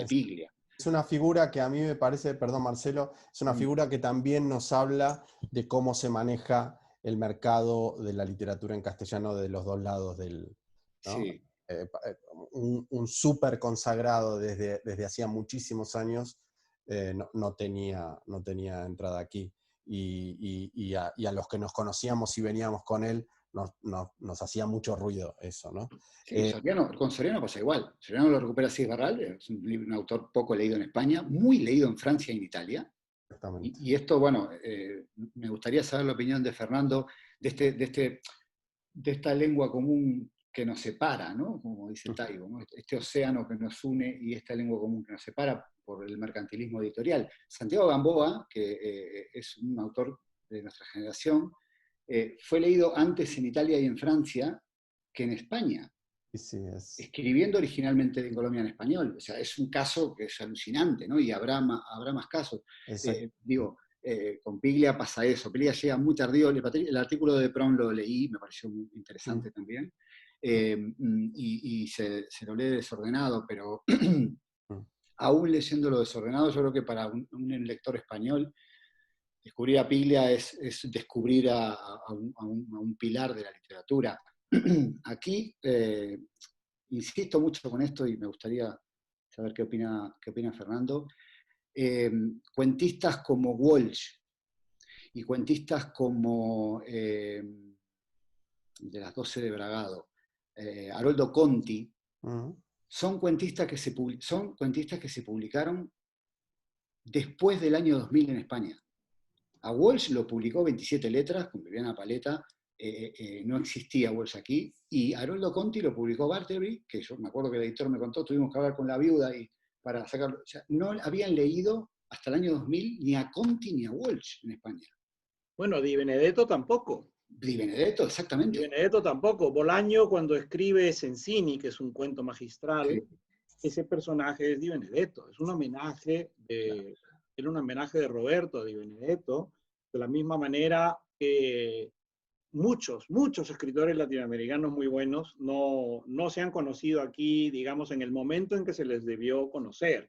Piglia. Es una figura que a mí me parece, perdón Marcelo, es una figura que también nos habla de cómo se maneja el mercado de la literatura en castellano de los dos lados del... ¿no? Sí. Un súper consagrado desde hacía muchísimos años no tenía entrada aquí. Y a los que nos conocíamos y veníamos con él, nos hacía mucho ruido eso, ¿no? Sí, con Soriano pasa igual. Soriano lo recupera Cis Barral, es un autor poco leído en España, muy leído en Francia y en Italia. Y esto, bueno, me gustaría saber la opinión de Fernando de este de esta lengua común que nos separa, ¿no? Como dice Taibo, ¿no? Este océano que nos une y esta lengua común que nos separa por el mercantilismo editorial. Santiago Gamboa, que es un autor de nuestra generación, fue leído antes en Italia y en Francia que en España, Sí, escribiendo originalmente en Colombia en español. O sea, es un caso que es alucinante, ¿no? Y habrá más casos. Con Piglia pasa eso. Piglia llega muy tardío. El artículo de Prom lo leí, me pareció muy interesante también. Y se lo lee desordenado, pero aún leyéndolo desordenado, yo creo que para un lector español, descubrir a Piglia es descubrir a un pilar de la literatura. Aquí, insisto mucho con esto y me gustaría saber qué opina Fernando. Cuentistas como Walsh y cuentistas como de las 12 de Bragado, Haroldo Conti, son cuentistas que se publicaron después del año 2000 en España. A Walsh lo publicó 27 letras con Viviana Paleta, no existía Walsh aquí, y Haroldo Conti lo publicó Barterby, que yo me acuerdo que el editor me contó, tuvimos que hablar con la viuda y para sacarlo. O sea, no habían leído hasta el año 2000 ni a Conti ni a Walsh en España. Bueno, Di Benedetto tampoco. Di Benedetto, exactamente. Di Benedetto tampoco. Bolaño, cuando escribe Sensini, que es un cuento magistral, sí, ese personaje es Di Benedetto. Es un homenaje era un homenaje de Roberto Di Benedetto, de la misma manera que muchos escritores latinoamericanos muy buenos no se han conocido aquí, digamos, en el momento en que se les debió conocer.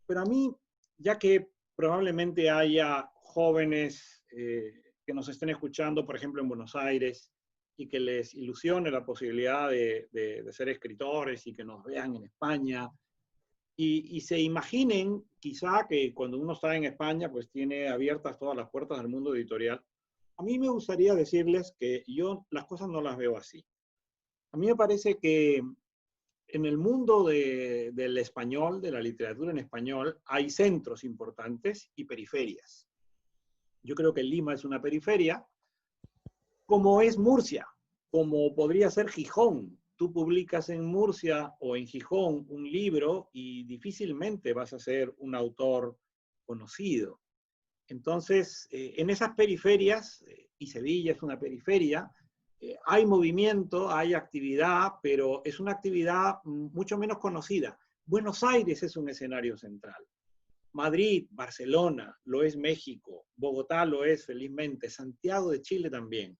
Pero a mí, ya que probablemente haya jóvenes que nos estén escuchando, por ejemplo, en Buenos Aires, y que les ilusione la posibilidad de ser escritores y que nos vean en España, y se imaginen quizá que cuando uno está en España, pues tiene abiertas todas las puertas del mundo editorial. A mí me gustaría decirles que yo las cosas no las veo así. A mí me parece que en el mundo del español, de la literatura en español, hay centros importantes y periferias. Yo creo que Lima es una periferia, como es Murcia, como podría ser Gijón. Tú publicas en Murcia o en Gijón un libro y difícilmente vas a ser un autor conocido. Entonces, en esas periferias, y Sevilla es una periferia, hay movimiento, hay actividad, pero es una actividad mucho menos conocida. Buenos Aires es un escenario central. Madrid, Barcelona, lo es México, Bogotá lo es felizmente, Santiago de Chile también.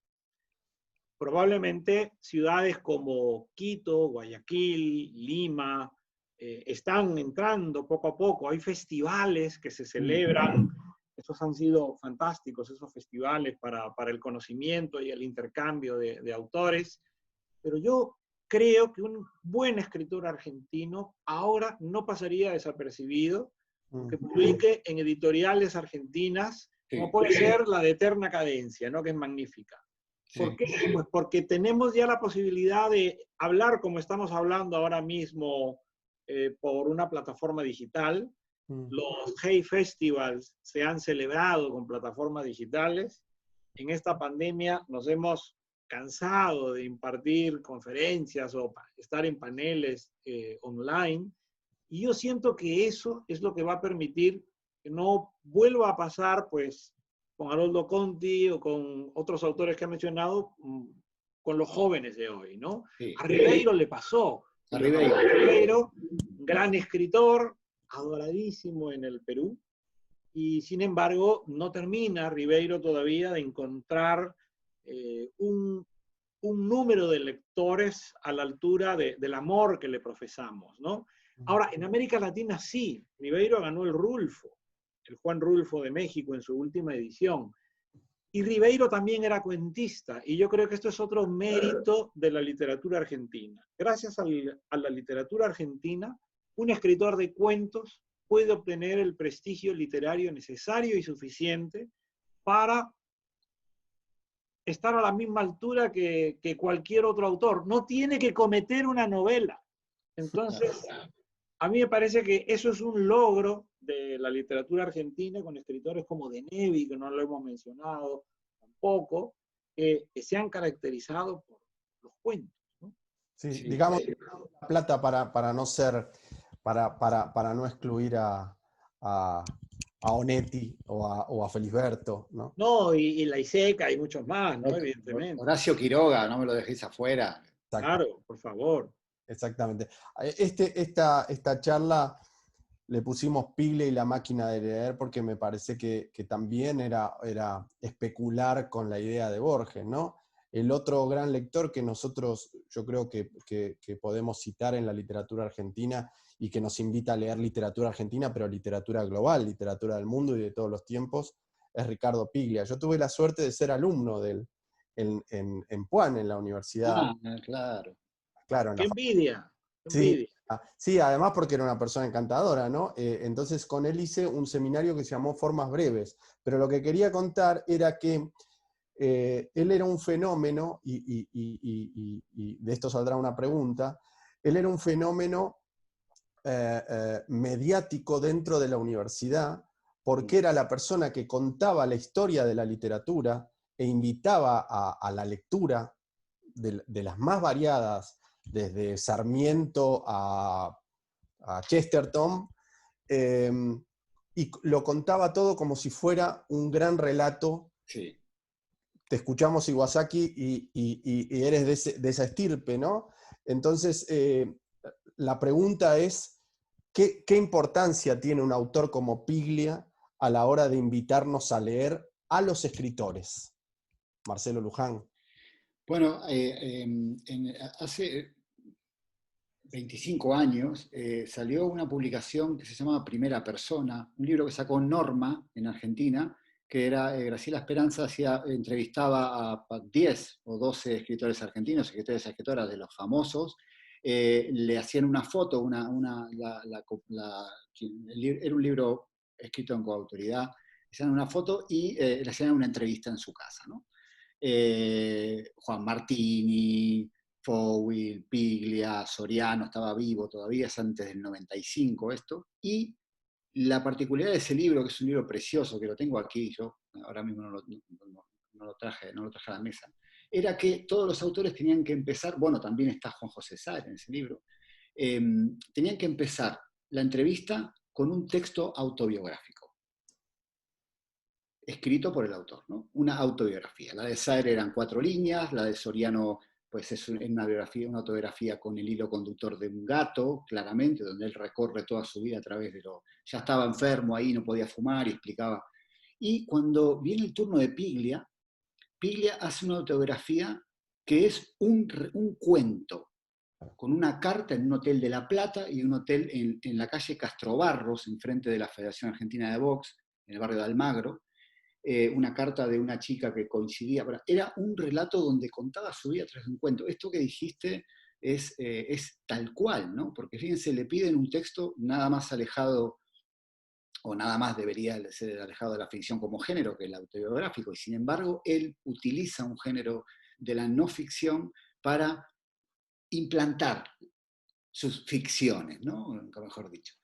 Probablemente ciudades como Quito, Guayaquil, Lima, están entrando poco a poco. Hay festivales que se celebran. Esos han sido fantásticos, esos festivales para el conocimiento y el intercambio de autores. Pero yo creo que un buen escritor argentino ahora no pasaría desapercibido que publique en editoriales argentinas, como puede ser la de Eterna Cadencia, ¿no? Que es magnífica. ¿Por qué? Pues porque tenemos ya la posibilidad de hablar como estamos hablando ahora mismo por una plataforma digital. Los Hey Festivals se han celebrado con plataformas digitales. En esta pandemia nos hemos cansado de impartir conferencias o estar en paneles online. Y yo siento que eso es lo que va a permitir que no vuelva a pasar, pues, con Haroldo Conti o con otros autores que ha mencionado, con los jóvenes de hoy, ¿no? Sí. A Ribeiro le pasó. A Ribeiro, gran escritor, adoradísimo en el Perú, y sin embargo no termina Ribeiro todavía de encontrar un número de lectores a la altura del amor que le profesamos, ¿no? Ahora, en América Latina sí, Ribeiro ganó el Rulfo, el Juan Rulfo de México en su última edición, y Ribeiro también era cuentista, y yo creo que esto es otro mérito de la literatura argentina. Gracias a la literatura argentina, un escritor de cuentos puede obtener el prestigio literario necesario y suficiente para estar a la misma altura que cualquier otro autor. No tiene que cometer una novela. Entonces, a mí me parece que eso es un logro de la literatura argentina, con escritores como De Nevi, que no lo hemos mencionado tampoco, que se han caracterizado por los cuentos, ¿no? Sí, Sí. digamos, la plata para no ser, para no excluir a Onetti o a Felisberto, ¿no? No, y la ISECA y muchos más, ¿no? No, Evidentemente. Horacio Quiroga, no me lo dejéis afuera. Claro, por favor. Exactamente. Esta charla le pusimos Piglia y la máquina de leer porque me parece que también era especular con la idea de Borges, ¿no? El otro gran lector que nosotros, yo creo que podemos citar en la literatura argentina y que nos invita a leer literatura argentina, pero literatura global, literatura del mundo y de todos los tiempos, es Ricardo Piglia. Yo tuve la suerte de ser alumno de él en Puan, en la universidad. Ah, claro. Claro, en ¡Qué la envidia! ¡Qué Sí, envidia! sí, además porque era una persona encantadora, ¿no? Entonces con él hice un seminario que se llamó Formas Breves, pero lo que quería contar era que él era un fenómeno, y de esto saldrá una pregunta, él era un fenómeno mediático dentro de la universidad, porque era la persona que contaba la historia de la literatura e invitaba a la lectura de las más variadas, desde Sarmiento a Chesterton, y lo contaba todo como si fuera un gran relato. Sí. Te escuchamos, Iwasaki, y eres de esa estirpe, ¿no? Entonces, la pregunta es, ¿qué importancia tiene un autor como Piglia a la hora de invitarnos a leer a los escritores? Marcelo Luján. Bueno, hace 25 años salió una publicación que se llama Primera Persona, un libro que sacó Norma en Argentina, que era Graciela Esperanza entrevistaba a 10 o 12 escritores argentinos, escritores y escritoras de los famosos, le hacían una foto, era un libro escrito en coautoridad, le hacían una foto y le hacían una entrevista en su casa, ¿no? Juan Martini, Fowil, Piglia, Soriano, estaba vivo todavía, es antes del 95 esto, y la particularidad de ese libro, que es un libro precioso, que lo tengo aquí, yo ahora mismo no lo traje a la mesa, era que todos los autores tenían que empezar, bueno, también está Juan José Sar en ese libro, tenían que empezar la entrevista con un texto autobiográfico, escrito por el autor, ¿no? Una autobiografía. La de Saer eran 4 líneas, la de Soriano pues es una autobiografía con el hilo conductor de un gato, claramente, donde él recorre toda su vida a través de ya estaba enfermo ahí, no podía fumar y explicaba. Y cuando viene el turno de Piglia, Piglia hace una autobiografía que es un cuento, con una carta en un hotel de La Plata y un hotel en la calle Castrobarros, enfrente de la Federación Argentina de Box, en el barrio de Almagro, una carta de una chica que coincidía. Era un relato donde contaba su vida tras un cuento. Esto que dijiste es tal cual, ¿no? Porque fíjense, le piden un texto nada más alejado, o nada más debería ser alejado de la ficción como género que el autobiográfico, y sin embargo él utiliza un género de la no ficción para implantar sus ficciones, ¿no? Nunca mejor dicho.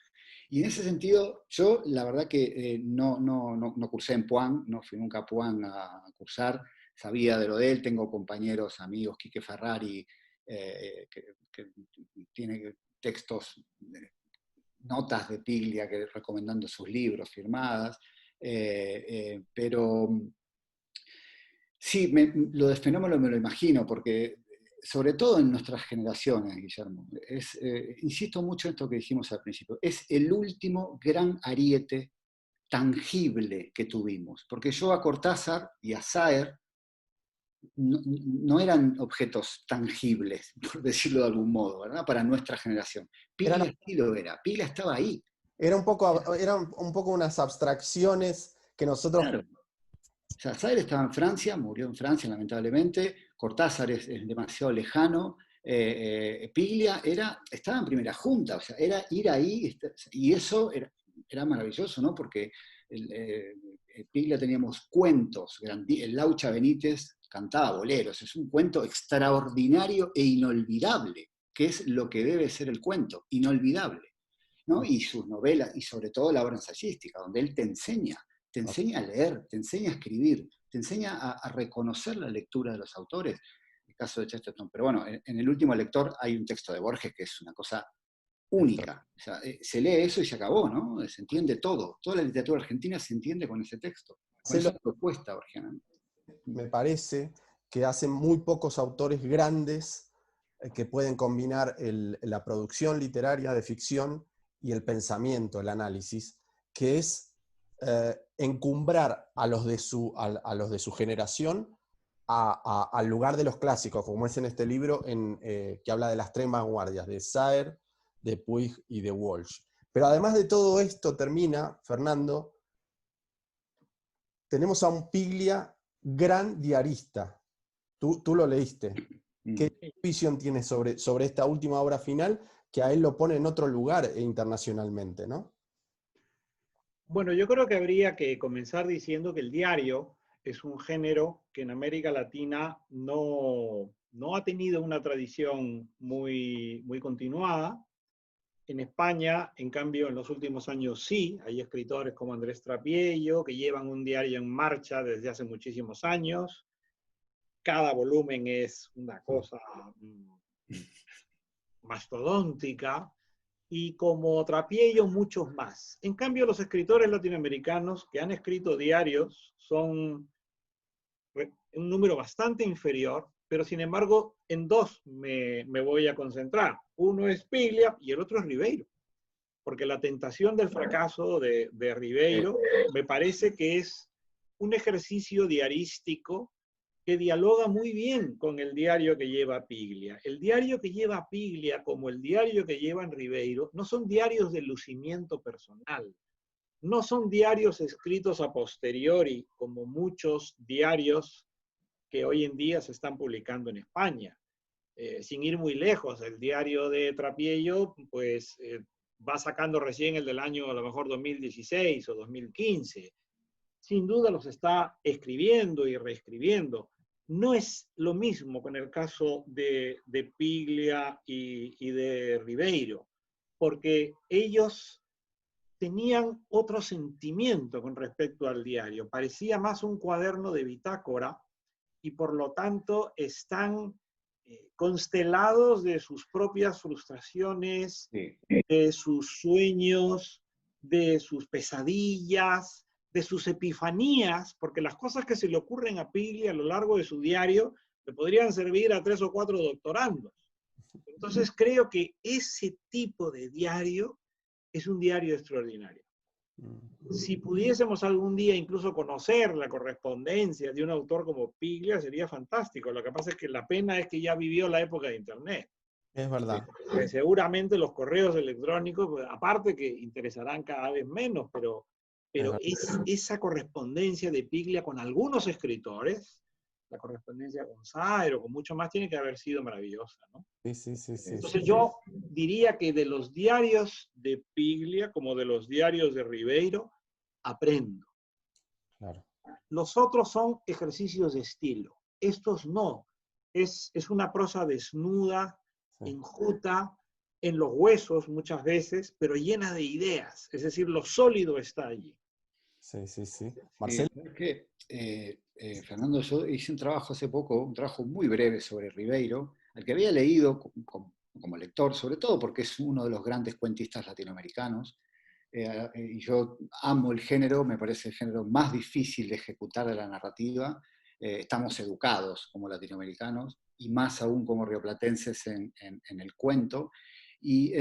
Y en ese sentido, yo la verdad que no cursé en Puan, no fui nunca a Puan a cursar, sabía de lo de él, tengo compañeros, amigos, Quique Ferrari, que tiene textos, notas de Piglia recomendando sus libros firmadas, pero sí, lo de fenómeno me lo imagino, porque sobre todo en nuestras generaciones, Guillermo, insisto mucho en esto que dijimos al principio, es el último gran ariete tangible que tuvimos, porque yo a Cortázar y a Saer no eran objetos tangibles, por decirlo de algún modo, ¿verdad? Para nuestra generación. Piglia sí lo era, Piglia estaba ahí. Eran un poco unas abstracciones que nosotros... Claro. O sea, Saer estaba en Francia, murió en Francia lamentablemente, Cortázar es demasiado lejano, Piglia estaba en primera junta, o sea, era ir ahí, y eso era maravilloso, ¿no? Porque Piglia teníamos cuentos, el Laucha Benítez cantaba boleros, es un cuento extraordinario e inolvidable, que es lo que debe ser el cuento, inolvidable, ¿no? Y sus novelas, y sobre todo la obra ensayística, donde él te enseña a leer, te enseña a escribir, te enseña a reconocer la lectura de los autores. caso de Chesterton. Pero bueno, en el último lector hay un texto de Borges que es una cosa única. O sea, se lee eso y se acabó, ¿no? Se entiende todo. Toda la literatura argentina se entiende con ese texto, con esa propuesta borgiana. Me parece que hacen muy pocos autores grandes que pueden combinar la producción literaria de ficción y el pensamiento, el análisis, que es encumbrar a los de su generación al lugar de los clásicos, como es en este libro que habla de las tres vanguardias, de Saer, de Puig y de Walsh. Pero además de todo esto termina, Fernando, tenemos a un Piglia gran diarista. Tú lo leíste. ¿Qué visión tienes sobre esta última obra final que a él lo pone en otro lugar internacionalmente, ¿no? Bueno, yo creo que habría que comenzar diciendo que el diario es un género que en América Latina no ha tenido una tradición muy continuada. En España, en cambio, en los últimos años sí, hay escritores como Andrés Trapiello que llevan un diario en marcha desde hace muchísimos años. Cada volumen es una cosa mastodóntica, y como Trapiello muchos más. En cambio, los escritores latinoamericanos que han escrito diarios son un número bastante inferior, pero sin embargo en dos me voy a concentrar. Uno es Piglia y el otro es Ribeiro, porque La tentación del fracaso de Ribeiro me parece que es un ejercicio diarístico que dialoga muy bien con el diario que lleva Piglia. El diario que lleva Piglia, como el diario que lleva Ribeiro, no son diarios de lucimiento personal, no son diarios escritos a posteriori, como muchos diarios que hoy en día se están publicando en España. Sin ir muy lejos, el diario de Trapiello, pues va sacando recién el del año a lo mejor 2016 o 2015. Sin duda los está escribiendo y reescribiendo. No es lo mismo con el caso de Piglia y de Ribeiro, porque ellos tenían otro sentimiento con respecto al diario. Parecía más un cuaderno de bitácora y por lo tanto están constelados de sus propias frustraciones, Sí. de sus sueños, de sus pesadillas, de sus epifanías, porque las cosas que se le ocurren a Piglia a lo largo de su diario le podrían servir a 3 o 4 doctorandos. Entonces creo que ese tipo de diario es un diario extraordinario. Si pudiésemos algún día incluso conocer la correspondencia de un autor como Piglia, sería fantástico. Lo que pasa es que la pena es que ya vivió la época de Internet. Es verdad. Seguramente los correos electrónicos, pues, aparte que interesarán cada vez menos, pero esa correspondencia de Piglia con algunos escritores, la correspondencia con Saer o con mucho más, tiene que haber sido maravillosa, ¿no? Sí. Entonces yo diría que de los diarios de Piglia, como de los diarios de Ribeiro, aprendo. Claro. Los otros son ejercicios de estilo. Estos no. Es una prosa desnuda, enjuta, en los huesos muchas veces, pero llena de ideas. Es decir, lo sólido está allí. Sí. Marcelo. Fernando, yo hice un trabajo hace poco, un trabajo muy breve sobre Ribeiro, al que había leído como lector, sobre todo porque es uno de los grandes cuentistas latinoamericanos, y yo amo el género, me parece el género más difícil de ejecutar de la narrativa. Estamos educados como latinoamericanos, y más aún como rioplatenses en el cuento, y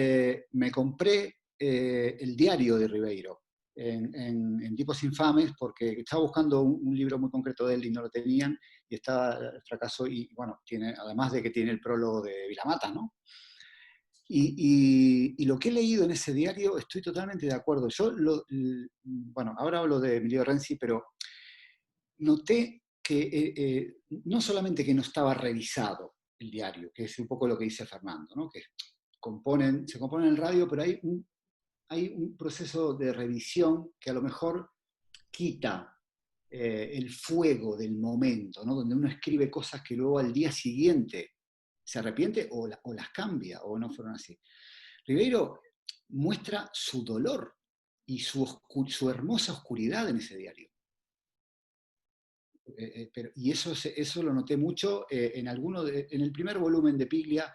me compré el diario de Ribeiro, en Tipos Infames, porque estaba buscando un libro muy concreto de él y no lo tenían, y fracasó, y bueno, además de que tiene el prólogo de Vilamata, ¿no? Y lo que he leído en ese diario, estoy totalmente de acuerdo. Yo, bueno, ahora hablo de Emilio Renzi, pero noté que no solamente que no estaba revisado el diario, que es un poco lo que dice Fernando, ¿no? Que se compone el radio, pero hay un proceso de revisión que a lo mejor quita el fuego del momento, ¿no? Donde uno escribe cosas que luego al día siguiente se arrepiente o las cambia, o no fueron así. Ribeiro muestra su dolor y su hermosa oscuridad en ese diario. Y eso lo noté mucho en el primer volumen de Piglia,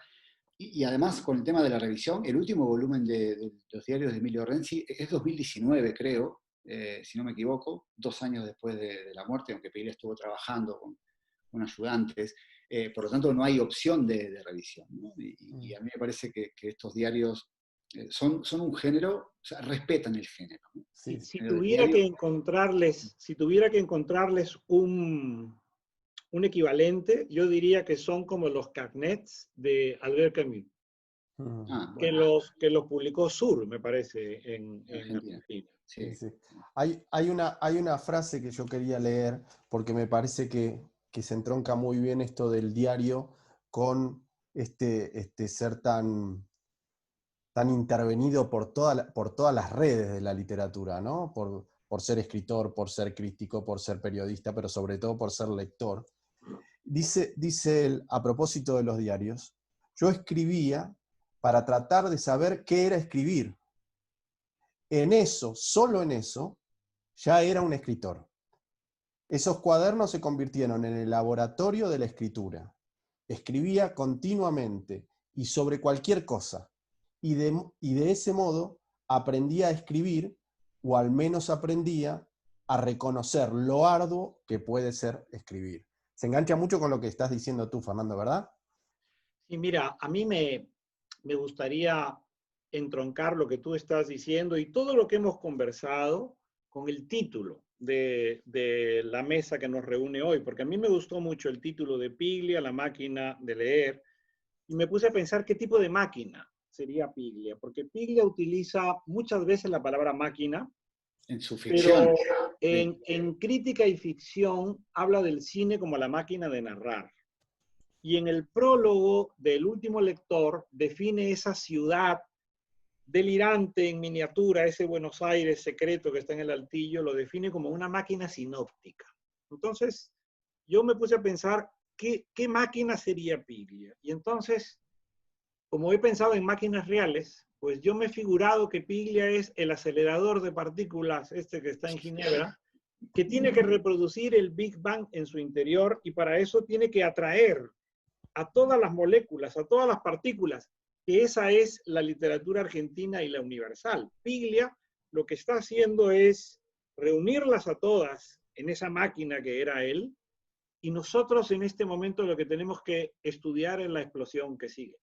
y además con el tema de la revisión, el último volumen de los diarios de Emilio Renzi es 2019, creo, si no me equivoco, 2 años después de la muerte, aunque Piglia estuvo trabajando con ayudantes. Por lo tanto, no hay opción de revisión, ¿no? Y a mí me parece que estos diarios son un género, o sea, respetan el género, ¿no? Sí. Si tuviera que encontrarles un equivalente, yo diría que son como los carnets de Albert Camus, Bueno, que los publicó Sur, me parece, en Argentina. Argentina. Sí. Sí. Hay una frase que yo quería leer porque me parece que se entronca muy bien esto del diario con ser tan intervenido por todas las redes de la literatura, ¿no? Por ser escritor, por ser crítico, por ser periodista, pero sobre todo por ser lector. Dice él, a propósito de los diarios, yo escribía para tratar de saber qué era escribir. En eso, solo en eso, ya era un escritor. Esos cuadernos se convirtieron en el laboratorio de la escritura. Escribía continuamente y sobre cualquier cosa. Y de ese modo aprendía a escribir, o al menos aprendía a reconocer lo arduo que puede ser escribir. Se engancha mucho con lo que estás diciendo tú, Fernando, ¿verdad? Y mira, a mí me gustaría entroncar lo que tú estás diciendo y todo lo que hemos conversado con el título de la mesa que nos reúne hoy, porque a mí me gustó mucho el título de Piglia, la máquina de leer, y me puse a pensar qué tipo de máquina sería Piglia, porque Piglia utiliza muchas veces la palabra máquina, En su ficción. pero en crítica y ficción habla del cine como la máquina de narrar. Y en el prólogo del último lector define esa ciudad delirante en miniatura, ese Buenos Aires secreto que está en el Altillo, lo define como una máquina sinóptica. Entonces, yo me puse a pensar, ¿qué máquina sería Piglia? Y entonces, como he pensado en máquinas reales, pues yo me he figurado que Piglia es el acelerador de partículas, este que está en Ginebra, que tiene que reproducir el Big Bang en su interior y para eso tiene que atraer a todas las moléculas, a todas las partículas, que esa es la literatura argentina y la universal. Piglia lo que está haciendo es reunirlas a todas en esa máquina que era él, y nosotros en este momento lo que tenemos que estudiar es la explosión que sigue.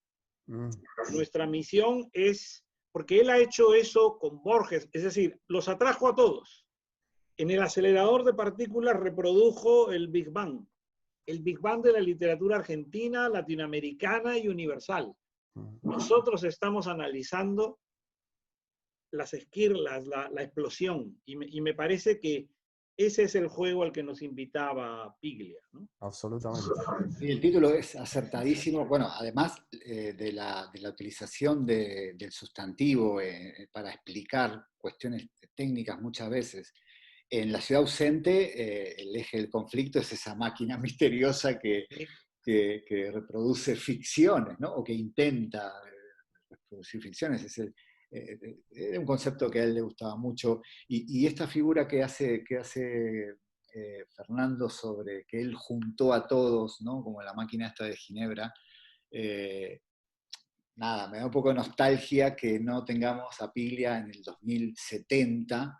Nuestra misión es, porque él ha hecho eso con Borges, es decir, los atrajo a todos. En el acelerador de partículas reprodujo el Big Bang de la literatura argentina, latinoamericana y universal. Nosotros estamos analizando las esquirlas, la explosión, y me parece que ese es el juego al que nos invitaba Piglia, ¿no? Absolutamente. Y el título es acertadísimo, bueno, además de la utilización del sustantivo para explicar cuestiones técnicas muchas veces. En La ciudad ausente, el eje del conflicto es esa máquina misteriosa que reproduce ficciones, ¿no? O que intenta reproducir ficciones. Es un concepto que a él le gustaba mucho. Y esta figura que hace Fernando sobre que él juntó a todos, ¿no? Como la máquina esta de Ginebra, nada, me da un poco de nostalgia que no tengamos a Piglia en el 2070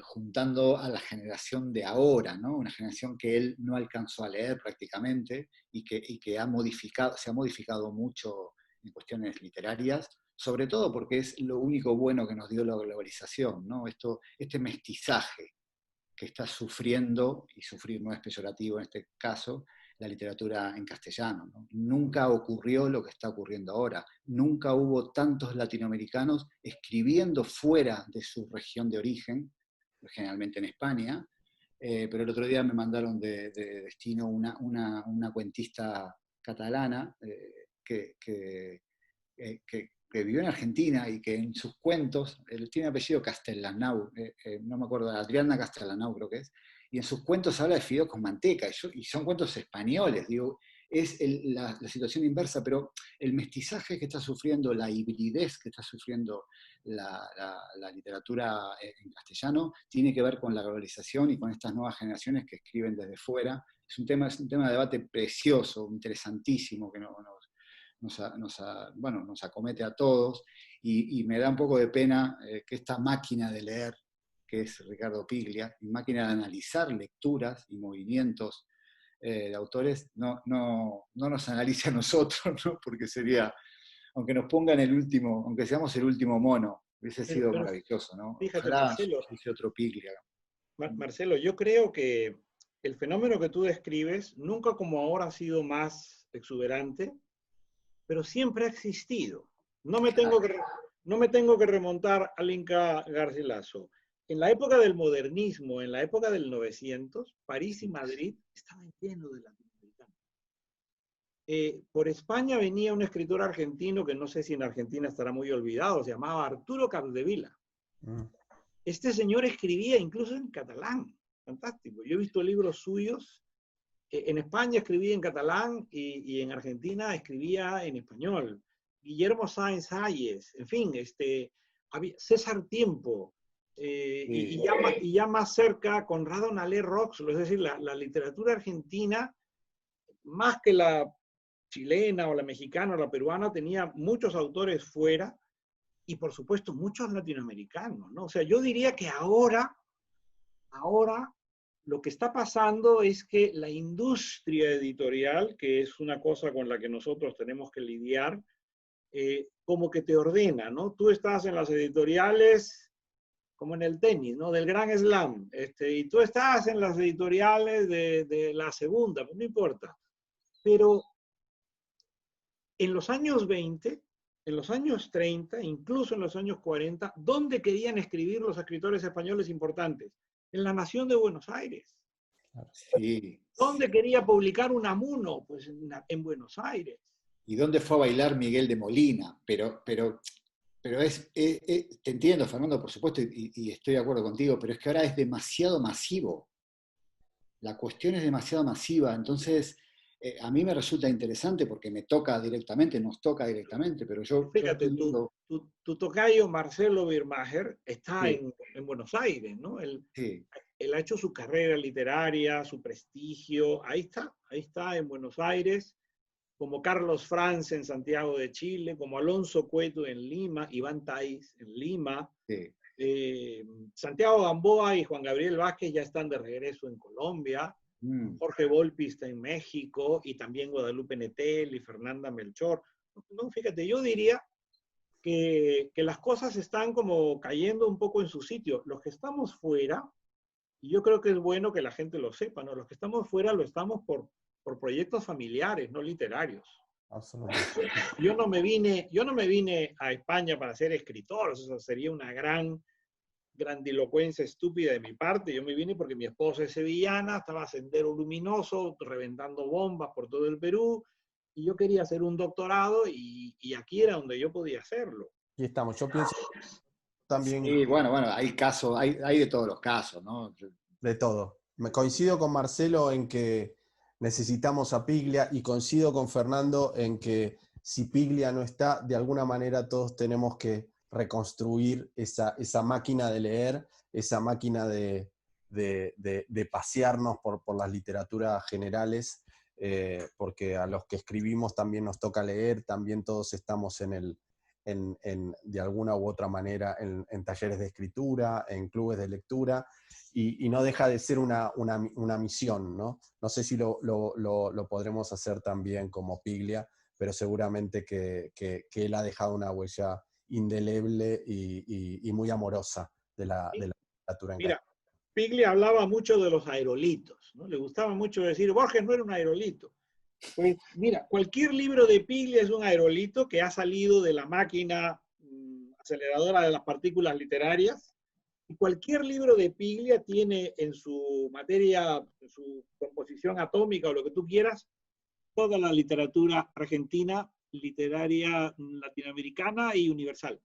juntando a la generación de ahora, ¿no? Una generación que él no alcanzó a leer prácticamente y que se ha modificado mucho en cuestiones literarias, sobre todo porque es lo único bueno que nos dio la globalización, ¿no? Este mestizaje que está sufriendo, y sufrir no es peyorativo en este caso, la literatura en castellano, ¿no? Nunca ocurrió lo que está ocurriendo ahora. Nunca hubo tantos latinoamericanos escribiendo fuera de su región de origen, generalmente en España, pero el otro día me mandaron de destino una cuentista catalana que vivió en Argentina y que en sus cuentos, él tiene apellido Castellanau, no me acuerdo, Adriana Castellanau creo que es, y en sus cuentos habla de fideos con manteca, y son cuentos españoles, digo, es la situación inversa, pero el mestizaje que está sufriendo, la hibridez que está sufriendo la literatura en castellano, tiene que ver con la globalización y con estas nuevas generaciones que escriben desde fuera. Es un tema de debate precioso, interesantísimo, que nos acomete a todos, y me da un poco de pena que esta máquina de leer, que es Ricardo Piglia, y máquina de analizar lecturas y movimientos de autores, no nos analice a nosotros, ¿no? Porque sería, aunque nos pongan aunque seamos el último mono, hubiese sido maravilloso, ¿no? Fíjate, Ojalá Marcelo, hubiese otro Piglia. Marcelo, yo creo que el fenómeno que tú describes nunca como ahora ha sido más exuberante, pero siempre ha existido. No me tengo que remontar al Inca Garcilaso. En la época del modernismo, en la época del 900, París y Madrid estaban llenos de latinoamericanos. Por España venía un escritor argentino que no sé si en Argentina estará muy olvidado, se llamaba Arturo Capdevila. Este señor escribía incluso en catalán. Fantástico. Yo he visto libros suyos. En España escribía en catalán y en Argentina escribía en español. Guillermo Sáenz Hayes, en fin, César Tiempo, y ya más cerca, Conrado Nalé Roxlo, es decir, la literatura argentina, más que la chilena o la mexicana o la peruana, tenía muchos autores fuera y, por supuesto, muchos latinoamericanos, ¿no? O sea, yo diría que ahora lo que está pasando es que la industria editorial, que es una cosa con la que nosotros tenemos que lidiar, como que te ordena, ¿no? Tú estás en las editoriales como en el tenis, ¿no? Del Gran Slam, y tú estás en las editoriales de la segunda, pues no importa. Pero en los años 20, en los años 30, incluso en los años 40, ¿dónde querían escribir los escritores españoles importantes? En la Nación de Buenos Aires. Sí. ¿Dónde quería publicar Unamuno? Pues en Buenos Aires. ¿Y dónde fue a bailar Miguel de Molina? Pero te entiendo, Fernando, por supuesto, y estoy de acuerdo contigo, pero es que ahora es demasiado masivo. La cuestión es demasiado masiva, entonces a mí me resulta interesante porque nos toca directamente, pero yo... Fíjate, tu tocayo Marcelo Birmacher está sí. en Buenos Aires, ¿no? Sí. Él ha hecho su carrera literaria, su prestigio, ahí está en Buenos Aires, como Carlos Franz en Santiago de Chile, como Alonso Cueto en Lima, Iván Tais en Lima, Sí. Santiago Gamboa y Juan Gabriel Vázquez ya están de regreso en Colombia, Jorge Volpi está en México, y también Guadalupe Nettel y Fernanda Melchor. No, fíjate, yo diría que las cosas están como cayendo un poco en su sitio. Los que estamos fuera, y yo creo que es bueno que la gente lo sepa, ¿no? Los que estamos fuera lo estamos por proyectos familiares, no literarios. Absolutamente. Yo no me vine a España para ser escritor, eso sería una grandilocuencia estúpida de mi parte. Yo me vine porque mi esposa es sevillana, estaba Sendero Luminoso, reventando bombas por todo el Perú, y yo quería hacer un doctorado, y aquí era donde yo podía hacerlo. Y estamos, yo pienso también... Sí, bueno, hay casos, hay de todos los casos, ¿no? De todo. Me coincido con Marcelo en que necesitamos a Piglia, y coincido con Fernando en que si Piglia no está, de alguna manera todos tenemos que reconstruir esa máquina de leer, esa máquina de pasearnos por las literaturas generales, porque a los que escribimos también nos toca leer, también todos estamos de alguna u otra manera en talleres de escritura, en clubes de lectura, y no deja de ser una misión, ¿no? No sé si lo podremos hacer también como Piglia, pero seguramente que él ha dejado una huella indeleble y muy amorosa de la literatura en Mira, Piglia hablaba mucho de los aerolitos, ¿no? Le gustaba mucho decir, Borges no era un aerolito. Pues mira, cualquier libro de Piglia es un aerolito que ha salido de la máquina aceleradora de las partículas literarias, y cualquier libro de Piglia tiene en su materia, en su composición atómica o lo que tú quieras, toda la literatura argentina, literaria latinoamericana y universal.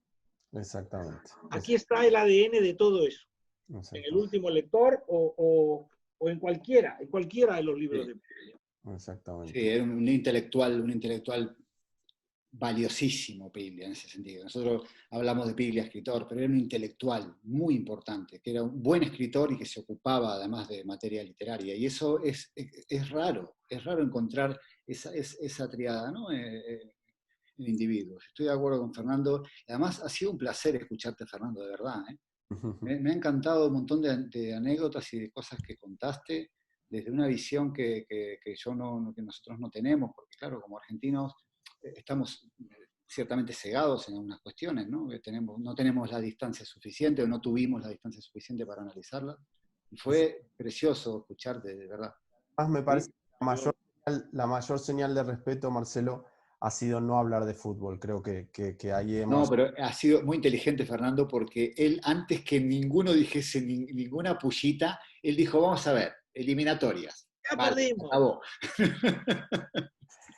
Exactamente. Aquí está el ADN de todo eso. En El Último Lector o en cualquiera de los libros de Piglia. Exactamente. Sí, era un intelectual valiosísimo Piglia en ese sentido. Nosotros hablamos de Piglia escritor, pero era un intelectual muy importante, que era un buen escritor y que se ocupaba además de materia literaria. Y eso es raro encontrar esa triada, ¿no? En individuos. Estoy de acuerdo con Fernando. Además, ha sido un placer escucharte, Fernando, de verdad. Me ha encantado un montón de anécdotas y de cosas que contaste, desde una visión que nosotros no tenemos, porque claro, como argentinos estamos ciertamente cegados en algunas cuestiones, ¿no? No tenemos la distancia suficiente o no tuvimos la distancia suficiente para analizarla. Y fue precioso escucharte, de verdad. Más me parece que la mayor señal de respeto, Marcelo, ha sido no hablar de fútbol. Creo que ahí hemos... No, pero ha sido muy inteligente Fernando, porque él, antes que ninguno dijese ninguna pullita, él dijo, vamos a ver, eliminatorias. Ya vale, perdimos. Acabó.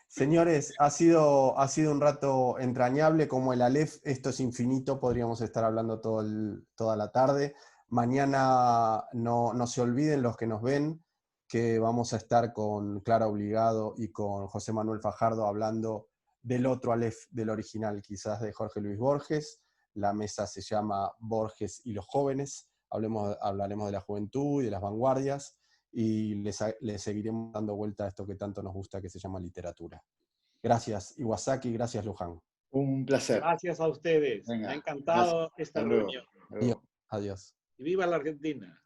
Señores, ha sido un rato entrañable como el Aleph. Esto es infinito, podríamos estar hablando toda la tarde. Mañana no se olviden los que nos ven que vamos a estar con Clara Obligado y con José Manuel Fajardo hablando del otro Aleph, del original, quizás de Jorge Luis Borges. La mesa se llama Borges y los jóvenes. Hablaremos de la juventud y de las vanguardias. Y le seguiremos dando vuelta a esto que tanto nos gusta, que se llama literatura. Gracias, Iwasaki, gracias, Luján. Un placer. Gracias a ustedes. Venga, Me ha encantado esta reunión. Hasta luego. Adiós. Y viva la Argentina.